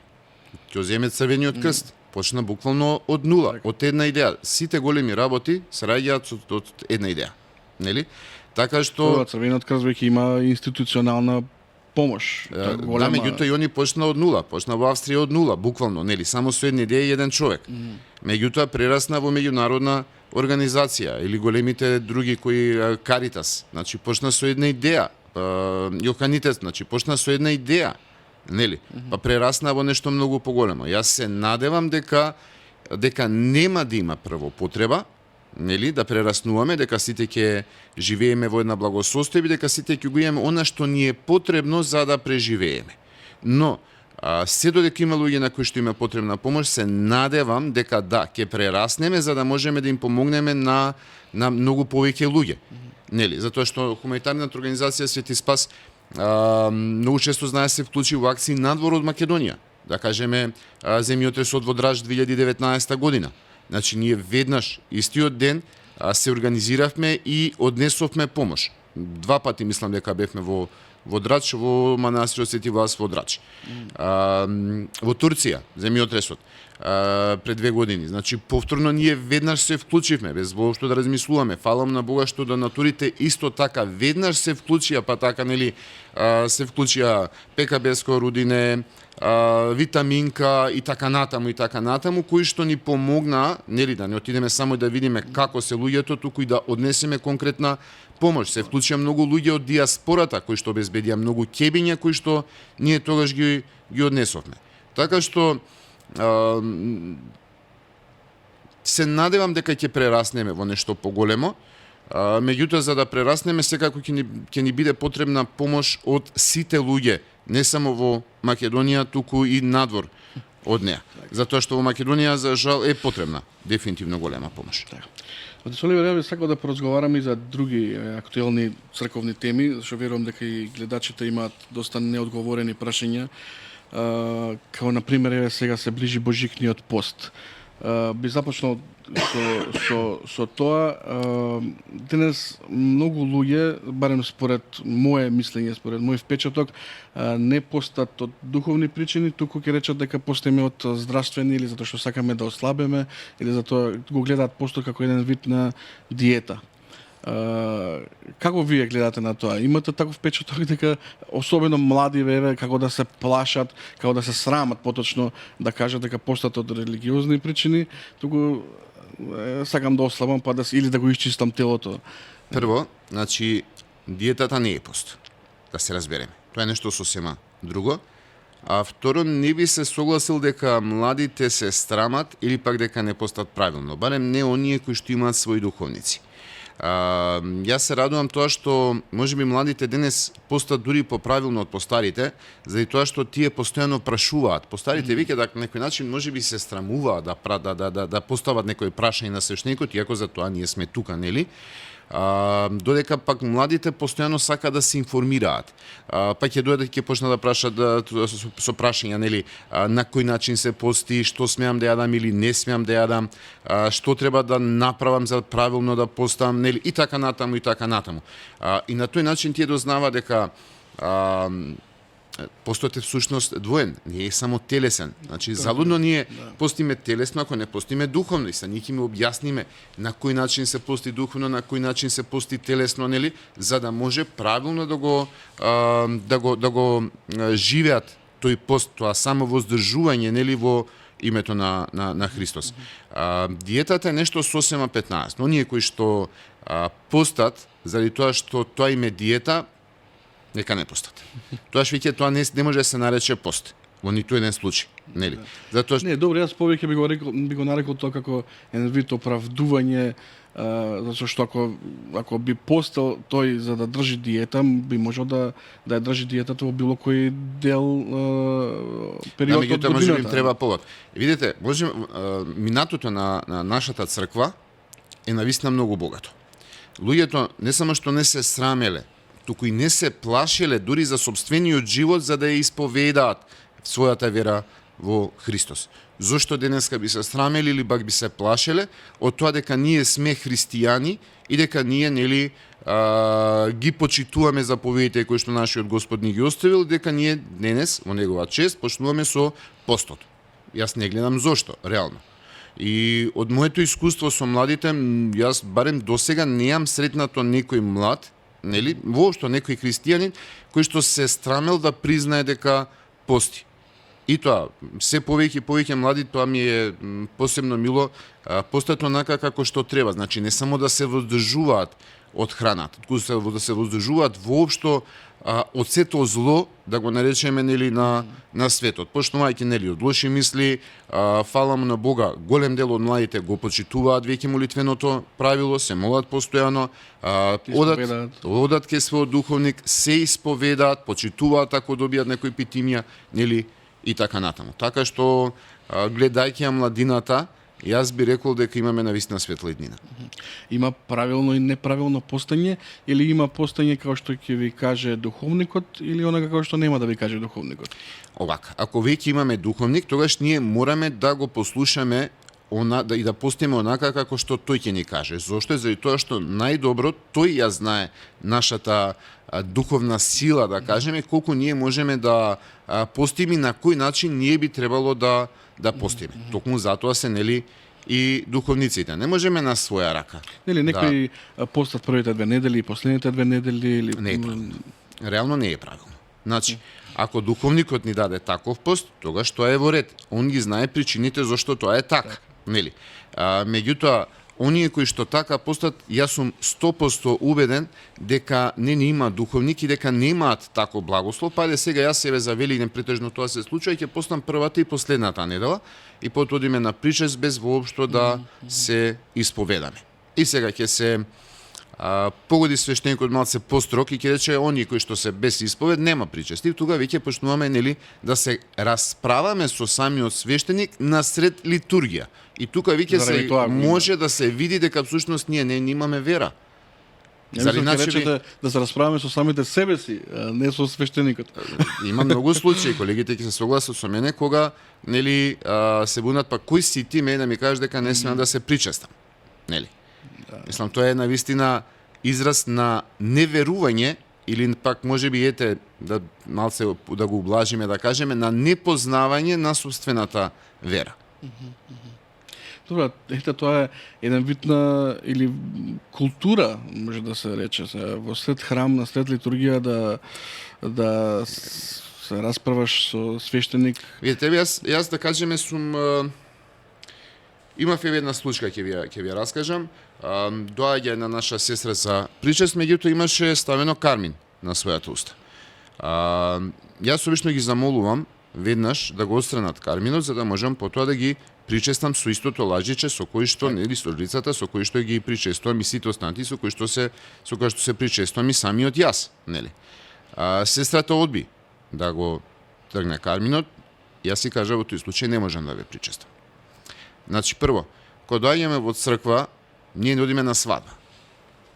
Ќе земе Црвениот крст. Почна буквално од нула, од една идеја. Сите големи работи се раѓаат од една идеја. Нели? Така што Црвениот крст веќе има институционална помош. Да, меѓутоа и они почна од нула, почна во Австрија од нула, буквално, нели, само со една идеја и еден човек. Меѓутоа прерасна во меѓународна организација или големите други кои Каритас, значи почна со една идеја, Јоханитес, значи почна со една идеја, нели, па прерасна во нешто многу поголемо. Јас се надевам дека нема да има прво потреба, нели, да прераснуваме, дека сите ќе живееме во една благосостојба, дека сите ќе го имаме она што ни е потребно за да преживееме. Но Се додека има луѓе на кои што има потребна помош, се надевам дека да, ќе прераснеме за да можеме да им помогнеме на многу повеќе луѓе. Нели, затоа што хуманитарната организација Свети Спас многу често знае се вклучи во акции надвор од Македонија. Да кажеме земјотресот во Драж 2019 година. Значи ние веднаш истиот ден се организиравме и однесовме помош. 2 пати мислам дека бевме во Драч, во манастирот Свети Влас во Драч. Во Турција, земјотресот, пред 2 години. Значи, повторно ние веднаш се вклучивме, без воопшто да размислуваме. Фалам на Бога што донатурите исто така веднаш се вклучија, па така, нели, се вклучија ПКБ-ско Рудине, Витаминка и така натаму, кои што ни помогна, нели, да не отидеме само да видиме како се луѓето, туку и да однесеме конкретна помош. Се вклучија многу луѓе од диаспората кои што обезбедија многу ќебиња кои што ние тогаш ги однесовме. Така што се надевам дека ќе прераснеме во нешто поголемо. Меѓутоа, за да прераснеме, секако ќе ни биде потребна помош од сите луѓе, не само во Македонија, туку и надвор од неа. Затоа што во Македонија, за жал, е потребна дефинитивно голема помош. Отец Оливер, ја би сакал да поразговараме и за други актуелни црковни теми, зашто верувам дека и гледачите имаат доста неодговорени прашања, како на пример сега се ближи Божикниот пост. Би започнал со тоа. Денес многу луѓе, барем според мое мислење, според мој впечаток, не постат од духовни причини, туку ќе речат дека постиме од здравствени или затоа што сакаме да ослабеме, или затоа го гледаат постот како еден вид на диета. Како вие гледате на тоа? Имате таков впечаток дека особено млади еве како да се плашат, како да се срамат поточно да кажат дека постат од религиозни причини, туку сакам да ослабам па да или да го исчистам телото. Прво, значи диетата не е пост. Да се разбереме. Тоа е нешто сосема друго. А второ, не би се согласил дека младите се страмат или пак дека не постат правилно, барем не оние кои што имаат своји духовници. Јас се радувам тоа што можеби младите денес постат дури поправилно од постарите, заради тоа што тие постојано прашуваат. Постарите веќе на некој начин можеби се страмуваат да постават некои прашања на свештеникот, иако за тоа ние сме тука, нели? Додека пак младите постојано сака да се информираат. Па ќе дојдат ќе почнат да прашат со прашања, нели, на кој начин се пости, што смеам да јадам или не смеам да јадам, што треба да направам за правилно да постам, нели, и така натаму. И на тој начин тие дознава дека постот е всушност двоен, не е само телесен. Значи, залудно ние постиме телесно, ако не постиме духовно. И са ние ќе ми објасниме на кој начин се пости духовно, на кој начин се пости телесно, нели, за да може правилно да го живеат тој пост, тоа само воздржување, нели, во името на Христос. Диетата е нешто сосема 15. Но ние кои што постат, заради тоа што тоа им е диета, нека не постат. Тоа веќе тоа не може да се нарече пост во ниту еден случај, нели? Затоа што Не, добро, јас повеќе би го нарекол тоа како еден вид оправдување, затоа што ако би постал тој за да држи диета, би можел да ја држи диетата во било кој дел период од меѓутоа годината. може би им треба повод. Видите, минатото на нашата црква е навистина многу богато. Луѓето не само што не се срамеле, туку и не се плашеле дури за собствениот живот за да ја исповедаат својата вера во Христос. Зошто денеска би се срамели или пак би се плашеле од тоа дека ние сме христијани и дека ние, нели, ги почитуваме заповедите кои што нашиот Господ ни ги оставил, дека ние денес во негова чест почнуваме со постот. Јас не гледам зошто, реално. И од моето искуство со младите, јас барем досега неам сретнато некој млад, нели, воопшто некој христијанин кој што се страмел да признае дека пости. И тоа, се повеќе млади, тоа ми е посебно мило, постат онака како што треба. Значи, не само да се воздржуваат од храната, туку да се воздржуваат воопшто од сето зло, да го наречеме, нели, на светот. Почнувајќи, нели, од лоши мисли, фала му на Бога, голем дел од младите го почитуваат веќе молитвеното правило, се молат постојано, одат ке својот духовник, се исповедаат, почитуваат ако добијат некои питимија, нели, и така натаму. Така што гледајќи ја младината, јас би рекол дека имаме навистина светла иднина. Има правилно и неправилно постање или има постање како што ќе ви каже духовникот или онака како што нема да ви каже духовникот? Овака, ако веќе имаме духовник, тогаш ние мораме да го послушаме и да постиме онака како што тој ќе ни каже. Зошто? Заради тоа што најдобро тој ја знае нашата духовна сила, да кажеме, колку ние можеме да постиме, на кој начин ние би требало да постиме. Токму затоа се, нели, и духовниците. Не можеме на своја рака. Нели некои постат првите 2 недели и последните 2 недели или не е правилно. Реално не е правилно. Значи, ако духовникот ни даде таков пост, тогаш тоа е во ред. Он ги знае причините зашто тоа е така. Нели? Меѓутоа, оние кои што така постат, јас сум 100% убеден дека не има духовник и дека немаат тако благослов, па сега јас себе за Велигден претежно тоа се случува и ќе постам првата и последната недела и потоа одиме на причест без воопшто да се исповедаме. И сега ќе се погоди свештеникот малце построг и ќе рече оние кои што се без исповед нема причест. И тога веќе почнуваме, нели, да се расправаме со самиот свештеник насред литургија. И тука веќе се може да се види дека всушност ние не имаме вера. Заради речете да се расправаме со самите себе си, не со свештеникот. Има многу случаи, колегите ќе се согласат со мене, кога, нели, се бунат, па кој си ти ме да ми кажеш дека не смеам да се причестам. Нели? Мислам, тоа е навистина израз на неверување или пак можеби ете да малце да го ублажиме, да кажеме, на непознавање на собствената вера. Добро, ете тоа е еден вид на или култура, може да се рече, во сред храм, на сред литургија да се расправаш со свештеник. Видите, јас да кажеме сум имав една случка ќе ви ја раскажам. Доаѓа една наша сестра за причест, меѓутоа имаше ставено кармин на својата уста. Јас обично ги замолувам веднаш да го отстранат карминот, за да можам потоа да ги причестам со истото лажиче со кој што, нели, со жрицата со кој што ги причестувам и сите останати со кој што се причестувам и самиот јас, нели. Сестрата одби да го тргне карминот, јас си кажа во тој случај не можам да ве причестам. Значи, прво, кога доаѓаме во црква, ние не одиме на свадба,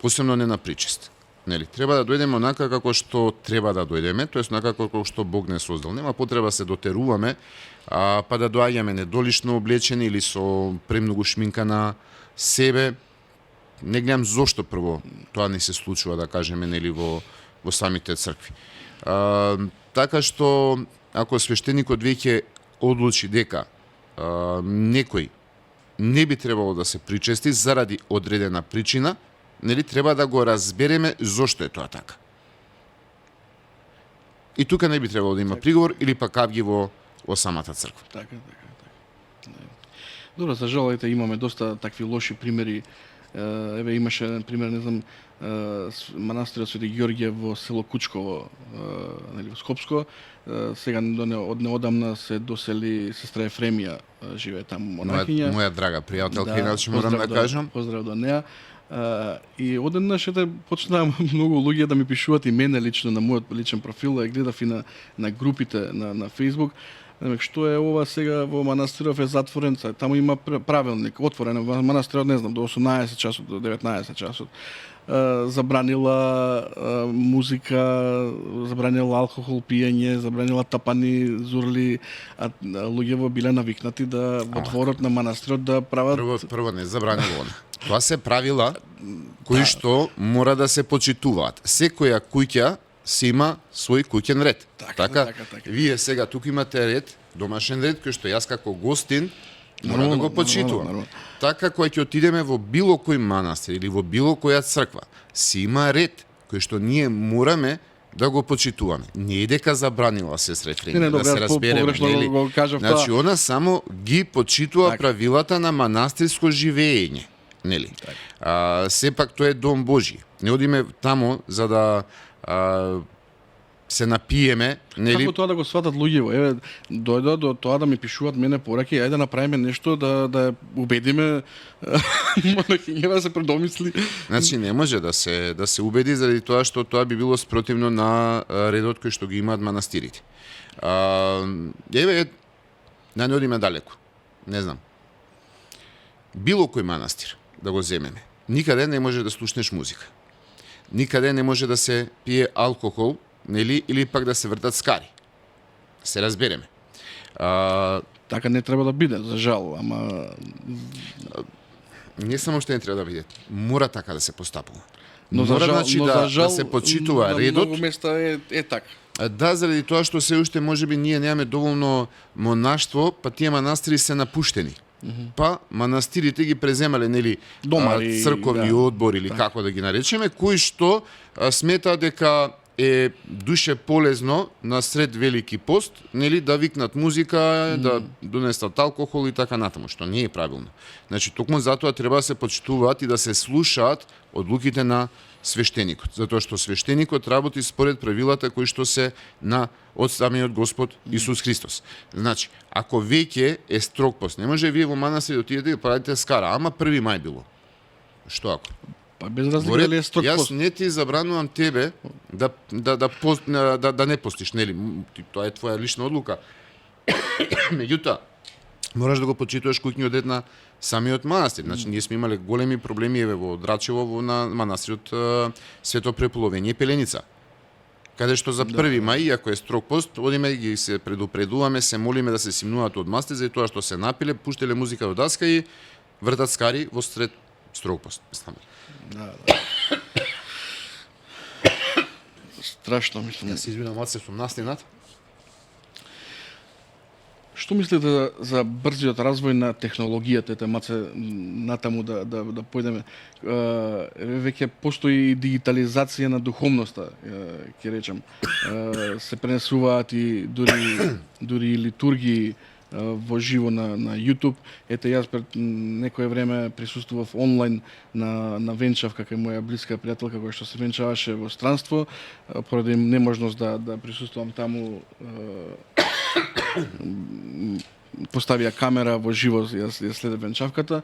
посебно не на причест. Нели, треба да дојдеме онака како што треба да дојдеме, тоест онака како што Бог не создал. Нема потреба се дотеруваме, па да доаѓаме недолишно облечени или со премногу шминка на себе. Не гледам зошто прво тоа не се случува, да кажеме, нели, во самите цркви. Така што, ако свештеникот веќе одлучи дека некој не би требало да се причести заради одредена причина, нели, треба да го разбереме зошто е тоа така. И тука не би требало да има приговор или пак кавги во самата црква. Така. Добро, за жал, ете, имаме доста такви лоши примери. Еве имаше еден пример, не знам, манастирот Свети Ѓорѓе во село Кучково, нели, во Скопско. Сега од неодамна се досели сестра Ефремија, живее таму монахиња. Моја драга пријателка, иначе морам да кажам. Поздрав до неа. И одеднаш почнаа многу луѓе да ми пишуваат и мене лично на мојот личен профил, ја гледав и на групите на Facebook. Што е ова сега во манастиров е затворен, таму има правилник, отворен во манастирот, не знам, до 18 часот, до 19 часот. Забранила музика, забранила алкохол, пиење, забранила тапани, зурли, а луѓето биле навикнати да во дворот на манастирот да прават... Прво не забранила она. Тоа се правила кои што мора да се почитуваат. Секоја куќа си има свој куќен ред. Така. Вие сега тука имате ред, домашен ред, кој што јас како гостин мора да го почитувам. Така, кога ќе отидеме во било кој манастир или во било која црква, си има ред кој што ние мораме да го почитуваме. Не е дека забранила сестра Ефремија, да се разбереме, нели? Значи, она само ги почитува правилата на манастирско живење, нели? Сепак тоа е дом Божи. Не одиме тамо за да се напиеме, нели? Како тоа да го сватат луѓето? Еве, дојдо до тоа да ми пишуваат мене пораки, ајде да направиме нешто да убедиме монахиња да се предомисли. Значи не може да се убеди заради тоа што тоа би било спротивно на редот кој што ги имаат манастирите. Еве, да не одиме далеко. Не знам. Било кој манастир да го земеме, никаде не може да слушнеш музика. Никаде не може да се пие алкохол, нели, или пак да се вртат скари. Се разбереме. Така не треба да биде, за жал, ама Не само што не треба да биде, мора така да се постапува. но за Мора, жал, значи, но да, за жал да се почитува на редот. многу места е така. Да, заради тоа што се уште можеби ние немаме доволно монаштво, па тие манастири се напуштени. Па манастирите ги преземале, нели, Домари, црковни да. одбори или како да ги наречеме, кои што сметаат дека е душе полезно на сред Велики пост, нели, да викнат музика, да донесат алкохол и така натаму, што не е правилно. Значи, токму затоа треба да се почитуваат и да се слушаат одлуките на свештеникот, затоа што свештеникот работи според правилата кои што се од самиот Господ Исус Христос. Значи, ако веќе е строг пост, не може вие во манастир да отидете и правите скара, ама 1 мај било. Што ако? Па без разлика Во ред, дали е строг јас пост. не ти забранувам тебе да не постиш, нели? Тоа е твоја лична одлука. Меѓутоа, мораш да го почитуваш куќниот ред на самиот манастир. Значи, ние сме имале големи проблеми еве во Драчево на манастирот Свето Преполовение Пеленица. Каде што за 1 мај, ако е строг пост, одиме ги се предупредуваме, се молиме да се симнуваат од масте за тоа што се напиле, пуштеле музика до даска и вртат скари во сред строг пост. Да. Страшно, мислам. Јас се извинувам, маце сум настинат. Што мислите за брзиот развој на технологијата, ете маце натаму да појдеме? Веќе постои и дигитализација на духовноста, ќе речем. Се пренесуваат и дури и литургии во живо на YouTube. Ете, јас пред некое време присуствував онлайн на венчавка кај моја блиска пријателка која што се венчаваше во странство, поради неможност да присуствувам таму. Поставија камера во живо, јас следев венчавката.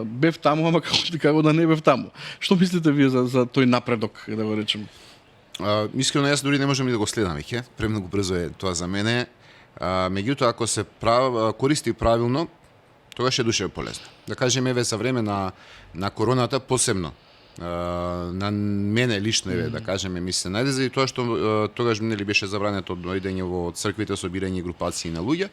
Бев таму, ама како да не бев таму. Што мислите вие за тој напредок, да го речем? Искрено, јас дури не можам и да го следам веќе. Премногу брзо е тоа за мене. Меѓутоа, ако се користи правилно, тогаш е душе полезно. Да кажеме, еве за време на короната посебно, на мене лично, еве, да кажеме, ми се најде заради тоа што тогаш нели беше забрането дојдење во црквите, собирање групации на луѓе,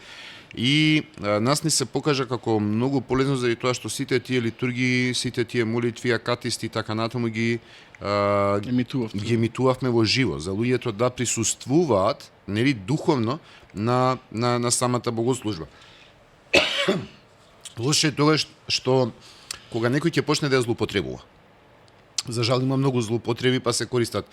и нас ни се покажа како многу полезно заради тоа што сите тие литургии, сите тие молитви, акатисти и така натаму ги емитувавме во живо, за луѓето да присуствуваат, нели, духовно на самата богослужба. Лошо е тогаш што кога некој ќе почне да ја злоупотребува. За жал има многу злоупотреби, па се користат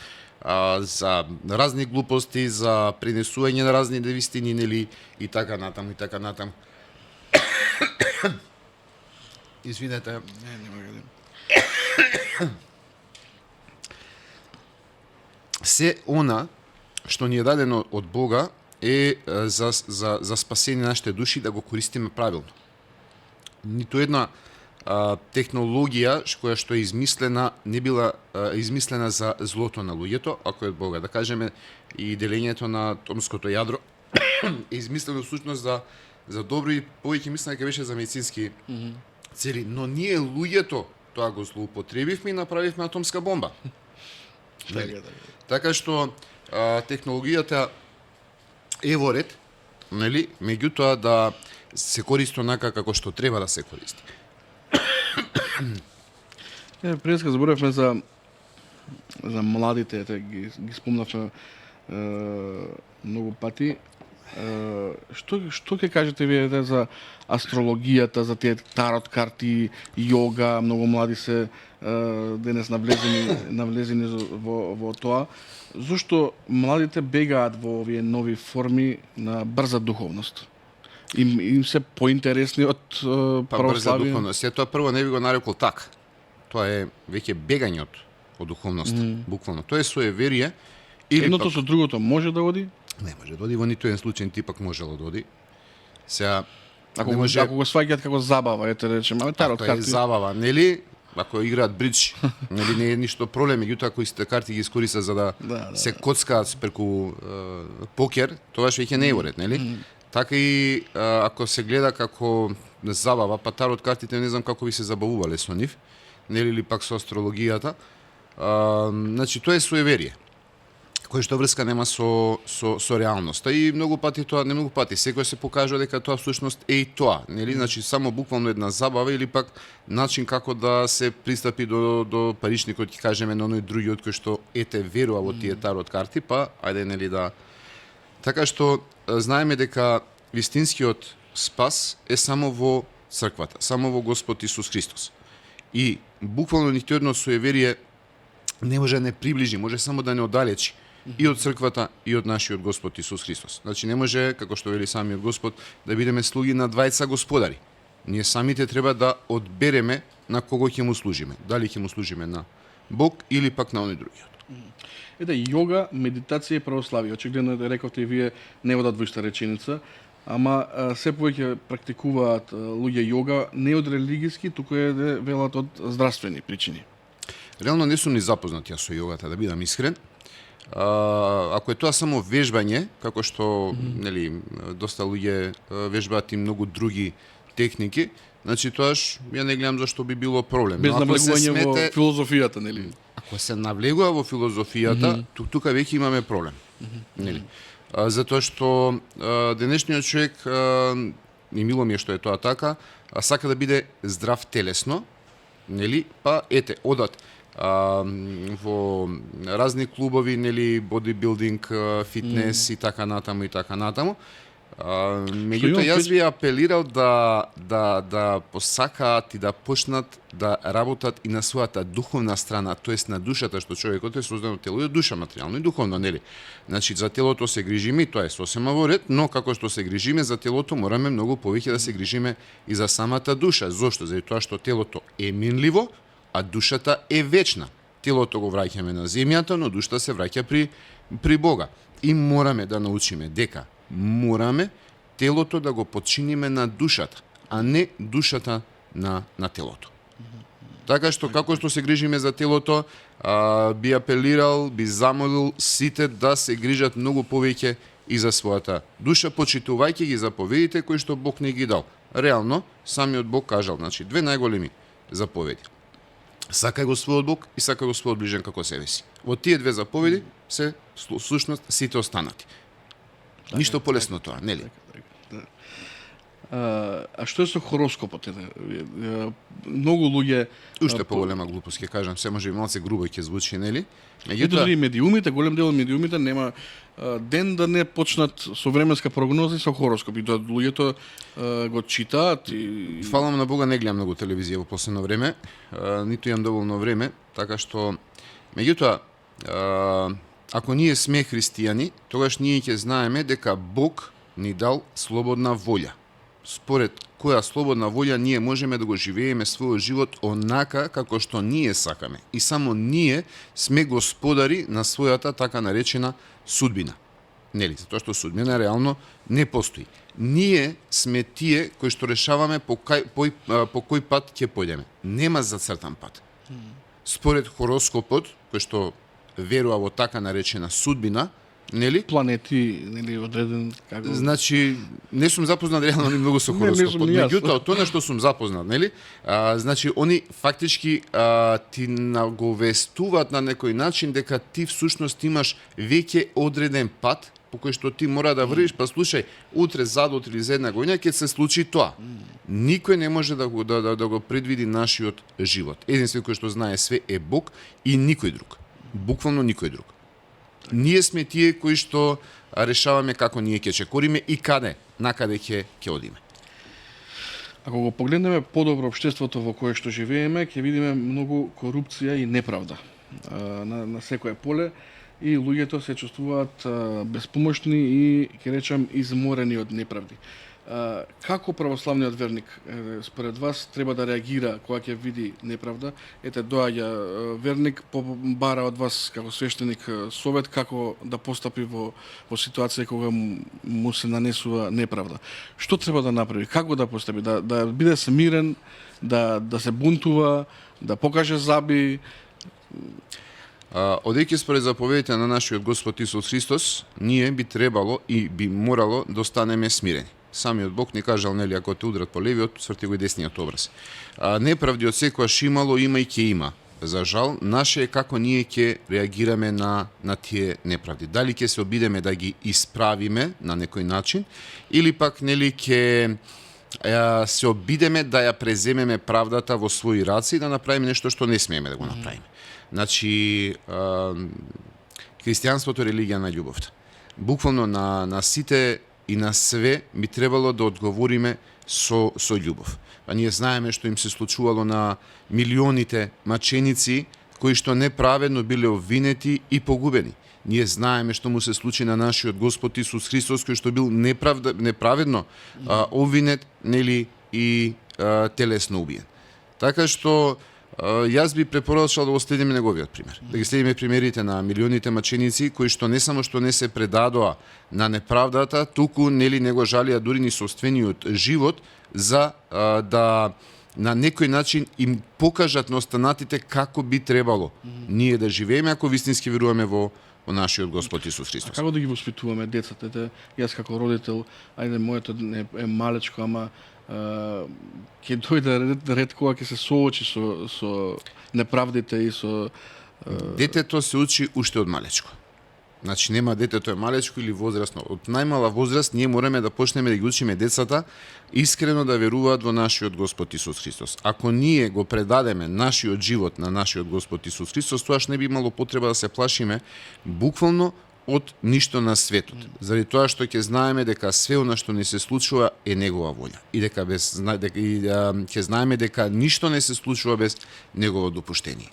за разни глупости, за пренесување на разни невистини, нели, и така натаму, и така натаму. Извинете. Не. Се она што ни е дадено од Бога е за спасение на нашите души да го користиме правилно. Ниту една технологија која што е измислена не била измислена за злото на луѓето, ако е од Бога. Да кажеме, и делењето на атомското јадро е измислено всушност за добро и повеќе мислам дека беше за медицински цели, но ние луѓето тоа го злоупотребивме и направивме атомска бомба. Така што технологијата е во ред, нели, меѓутоа да се користи онака како што треба да се користи. Преска зборевме за младите, ете, ги спомнавме многу пати. Што ќе кажете вие за астрологијата, за тие тарот карти, јога, многу млади се денес навлезени во тоа. Зошто младите бегаат во овие нови форми на брза духовност? Им се поинтересни од православие? Брза духовност. Тоа прво не би го нарекол така. Тоа е веќе бегање од духовноста, буквално. Тоа е суеверие Или едното пак- со другото може да оди, Не може да оди во ниту еден случај, ти пак можело да оди. Сега ако, не може, ако го сваќаат како забава, ете речеме, ама тарот ако е карти. забава, нели? Ако играат бридж, нели не е ништо проблем, меѓутоа ако истите карти ги искористат за да, Да, се коцкаат преку покер, тогаш веќе не е уред, нели? Така и ако се гледа како забава, па тарот картите не знам како би се забавувале со нив, нели или пак со астрологијата. Значи тоа е суеверие кој што врска нема со реалноста и многу пати тоа, не многу пати, секој се покажува дека тоа всушност е и тоа, нели? Значи само буквално една забава или пак начин како да се пристапи до паричникот, ќе кажеме, на оној другиот кој што ете верува во тие тарот карти, па ајде нели да. Така што знаеме дека вистинскиот спас е само во црквата, само во Господ Исус Христос. И буквално ниту едно суеверие не може да не приближи, може само да не оддалечи и од црквата и од нашиот Господ Исус Христос. Значи не може, како што вели самиот Господ, да бидеме слуги на двајца господари. Ние самите треба да одбереме на кого ќе му служиме. Дали ќе му служиме на Бог или пак на оној другиот. Ете, јога, медитација и православие. Очигледно рековте и вие не одат во иста реченица, ама се повеќе практикуваат луѓе јога не од религиски, туку е велат од здравствени причини. Реално не сум ни запознат ја со јогата, да бидам искрен. Ако е тоа само вежбање, како што нели доста луѓе вежбаат и многу други техники, значи тоаш ја не гледам зашто би било проблем. Без Но ако се навлегување во филозофијата, нели? Ако се навлегува во филозофијата, тука веќе имаме проблем. Нели? Затоа што денешниот човек, и мило ми е што е тоа така, сака да биде здрав телесно, нели? Па ете, одат во разни клубови, нели, бодибилдинг, фитнес и така натаму и така натаму. Меѓутоа јас би апелирал да посакаат и да почнат да работат и на својата духовна страна, тоест на душата, што човекот е создаден од тело и од душа, материјално и духовно, нели? Значи за телото се грижиме и тоа е сосема во ред, но како што се грижиме за телото, мораме многу повеќе да се грижиме и за самата душа. Зошто? Заради тоа што телото е минливо, а душата е вечна. Телото го враќаме на земјата, но душата се враќа при Бога. И мораме да научиме дека мораме телото да го подчиниме на душата, а не душата на телото. Така што како што се грижиме за телото, би апелирал, би замолил сите да се грижат многу повеќе и за својата душа, почитувајќи ги заповедите кои што Бог не ги дал. Реално, самиот Бог кажал, значи, две најголеми заповеди. Сакај го својот Бог и сакај го својот ближен како себе си. Во тие две заповеди се сушност сите останати. Ништо полесно тоа, нели? А што е со хороскопот? Многу луѓе Уште поголема глупост ќе кажам, се може и малце грубо ќе звучи, нели? и дори медиумите, голем дел од медиумите нема ден да не почнат со временска прогноза и со хороскоп. И тоа луѓето го читаат и Фалам на Бога, не гледам многу телевизија во последно време, ниту имам доволно време, така што меѓутоа ако ние сме христијани, тогаш ние ќе знаеме дека Бог ни дал слободна волја. Според која слободна волја ние можеме да го живееме својот живот онака како што ние сакаме. И само ние сме господари на својата така наречена судбина. Нели, затоа што судбина реално не постои. Ние сме тие кои што решаваме по кој пат ќе појдеме. Нема зацртан пат. Според хороскопот, кој што верува во така наречена судбина, нели? планети, нели, одреден како Значи, не сум запознат реално ни многу со Не хороскопот. сум ни јас. Меѓутоа, тоа на што сум запознат, нели? Значи, они фактички ти наговестуваат на некој начин дека ти всушност имаш веќе одреден пат по кој што ти мора да врвиш, па слушај, утре, задутре или за една година ќе се случи тоа. Никој не може да го предвиди нашиот живот. Единствен кој што знае све е Бог и никој друг. Буквално никој друг. Ние сме тие кои што решаваме како ние ќе чекориме и каде, накаде ќе одиме. Ако го погледнеме подобро општеството во кое што живееме, ќе видиме многу корупција и неправда на секое поле и луѓето се чувствуваат беспомошни и, ќе речам, изморени од неправди. Како православниот верник според вас треба да реагира кога ќе види неправда? Ете, доаѓа верник, бара од вас како свештеник совет како да постапи во ситуација кога му се нанесува неправда. Што треба да направи? Како да постапи? Да биде смирен, да се бунтува, да покаже заби? Одејќи според заповедите на нашиот Господ Исус Христос, ние би требало и би морало да останеме смирени. Самиот Бог ни кажал, нели, ако те удрат по левиот, сврти го и десниот образ. Неправди од секојаш имало, има и ќе има. За жал, наше е како ние ќе реагираме на тие неправди. Дали ќе се обидеме да ги исправиме на некој начин, или пак, нели, ќе се обидеме да ја преземеме правдата во своји раци и да направиме нешто што не смееме да го направиме. Значи, христијанството е религија на љубовта. Буквално на сите и на све би требало да одговориме со љубов. Ние знаеме што им се случувало на милионите маченици кои што неправедно биле обвинети и погубени. Ние знаеме што му се случи на нашиот Господ Исус Христос, кој што бил неправедно обвинет, нели, и телесно убиен. Така што јас би препорачал да го следиме неговиот пример. Да ги следиме примерите на милионите маченици кои што не само што не се предадоа на неправдата, туку, нели, не го жалија дури ни собствениот живот за да на некој начин им покажат на останатите како би требало ние да живееме ако вистински веруваме во нашиот Господ Исус Христос. А како да ги воспитуваме децата? Јас како родител, ајде, моето е малечко, ама ќе дојде ред кога ќе се соочи со неправдите и со... Детето се учи уште од малечко. Значи, нема детето е малечко или возрасно. Од најмала возраст ние мораме да почнеме да ги учиме децата искрено да веруваат во нашиот Господ Исус Христос. Ако ние го предадеме нашиот живот на нашиот Господ Исус Христос, тоаш не би имало потреба да се плашиме буквално од ништо на светот. Заради тоа што ќе знаеме дека све она што не се случува е негова волја. И дека ќе знаеме дека ништо не се случува без негово допуштение.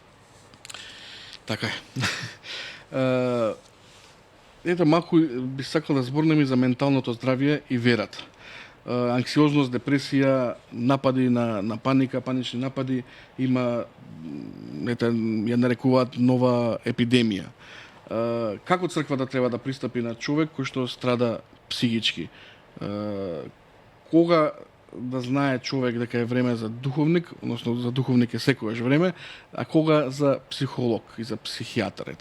Така е. Ето, малку би сакал да зборнем и за менталното здравје и верата. Анксиозност, депресија, напади на паника, панични напади, има, ја нарекуваат нова епидемија. Како црквата треба да пристапи на човек кој што страда психички? Кога да знае човек дека е време за духовник, односно за духовник е секогаш време, а кога за психолог и за психијатар?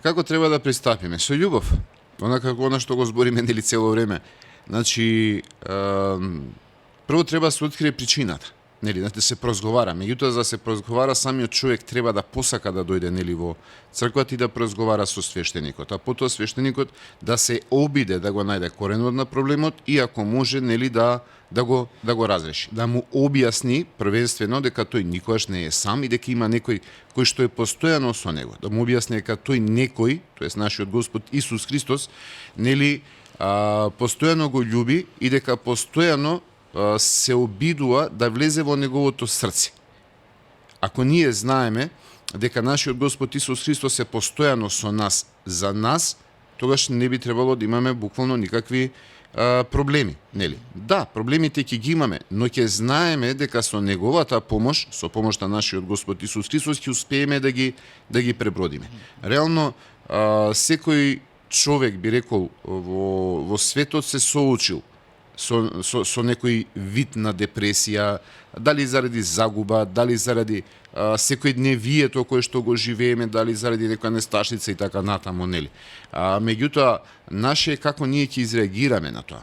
Како треба да пристапиме? Со љубов. Она што го збориме, нели, цело време. Значи, прво треба да се открие причината. Нели, да се прозговара. Меѓутоа, за да се прозговара, самиот човек треба да посака да дојде, нели, во црквата и да прозговара со свештеникот. А потоа свештеникот да се обиде да го најде коренот на проблемот и ако може, нели, да го разреши. Да му објасни првенствено дека тој никогаш не е сам и дека има некој кој што е постојано со него. Да му објасни дека тој некој, тоест нашиот Господ Исус Христос, нели, постојано го љуби и дека постојано се обидува да влезе во неговото срце. Ако ние знаеме дека нашиот Господ Исус Христос е постојано со нас, за нас, тогаш не би требало да имаме буквално никакви проблеми, нели? Да, проблемите ќе ги имаме, но ќе знаеме дека со неговата помош, со помошта на нашиот Господ Исус Христос, ќе успееме да ги пребродиме. Реално, секој човек, би рекол, во светот се соочил со некој вид на депресија, дали заради загуба, дали заради секојдневието кое што го живееме, дали заради некоја несташница и така натаму, нели. Меѓутоа, наше е како ние ќе изреагираме на тоа.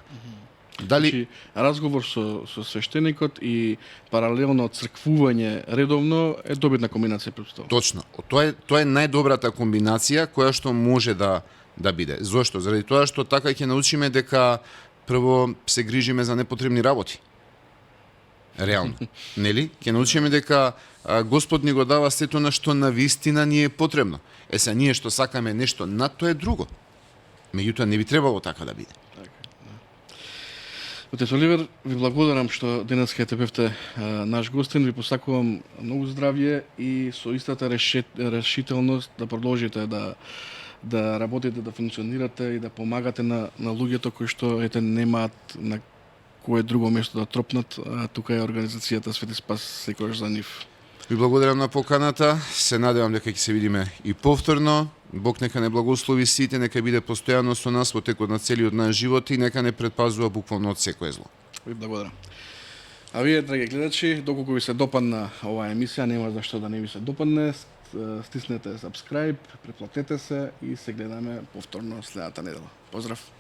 Дали... Значи, разговор со свештеникот и паралелно црквување редовно е добитна комбинација, претпоставувам. Точно. Тоа е најдобрата комбинација која што може да биде. Зошто? Заради тоа што така ќе научиме дека прво се грижиме за непотребни работи. Реално. Нели? Ќе научиме дека Господ ни го дава сето на што навистина ни е потребно. Се ние што сакаме нешто над тоа е друго. Меѓутоа не би требало така да биде. Отец Оливер, ви благодарам што денеска те бевте наш гостин. Ви посакувам многу здравје и со истата решителност да продолжите да работите, да функционирате и да помагате на луѓето кои што немаат на кое друго место да тропнат, тука е организацијата Свети Спас секогаш за нив. Ви благодарам на поканата, се надевам дека ќе се видиме и повторно. Бог нека не благослови сите, нека биде постојано со нас во текот на целиот наш живот и нека не предпазува буквално од секое зло. Ви благодарам. А вие, драги гледачи, доколку ви се допадна оваа емисија, нема зашто да не ви се допадне, стиснете subscribe, преплатете се и се гледаме повторно следната недела. Поздрав!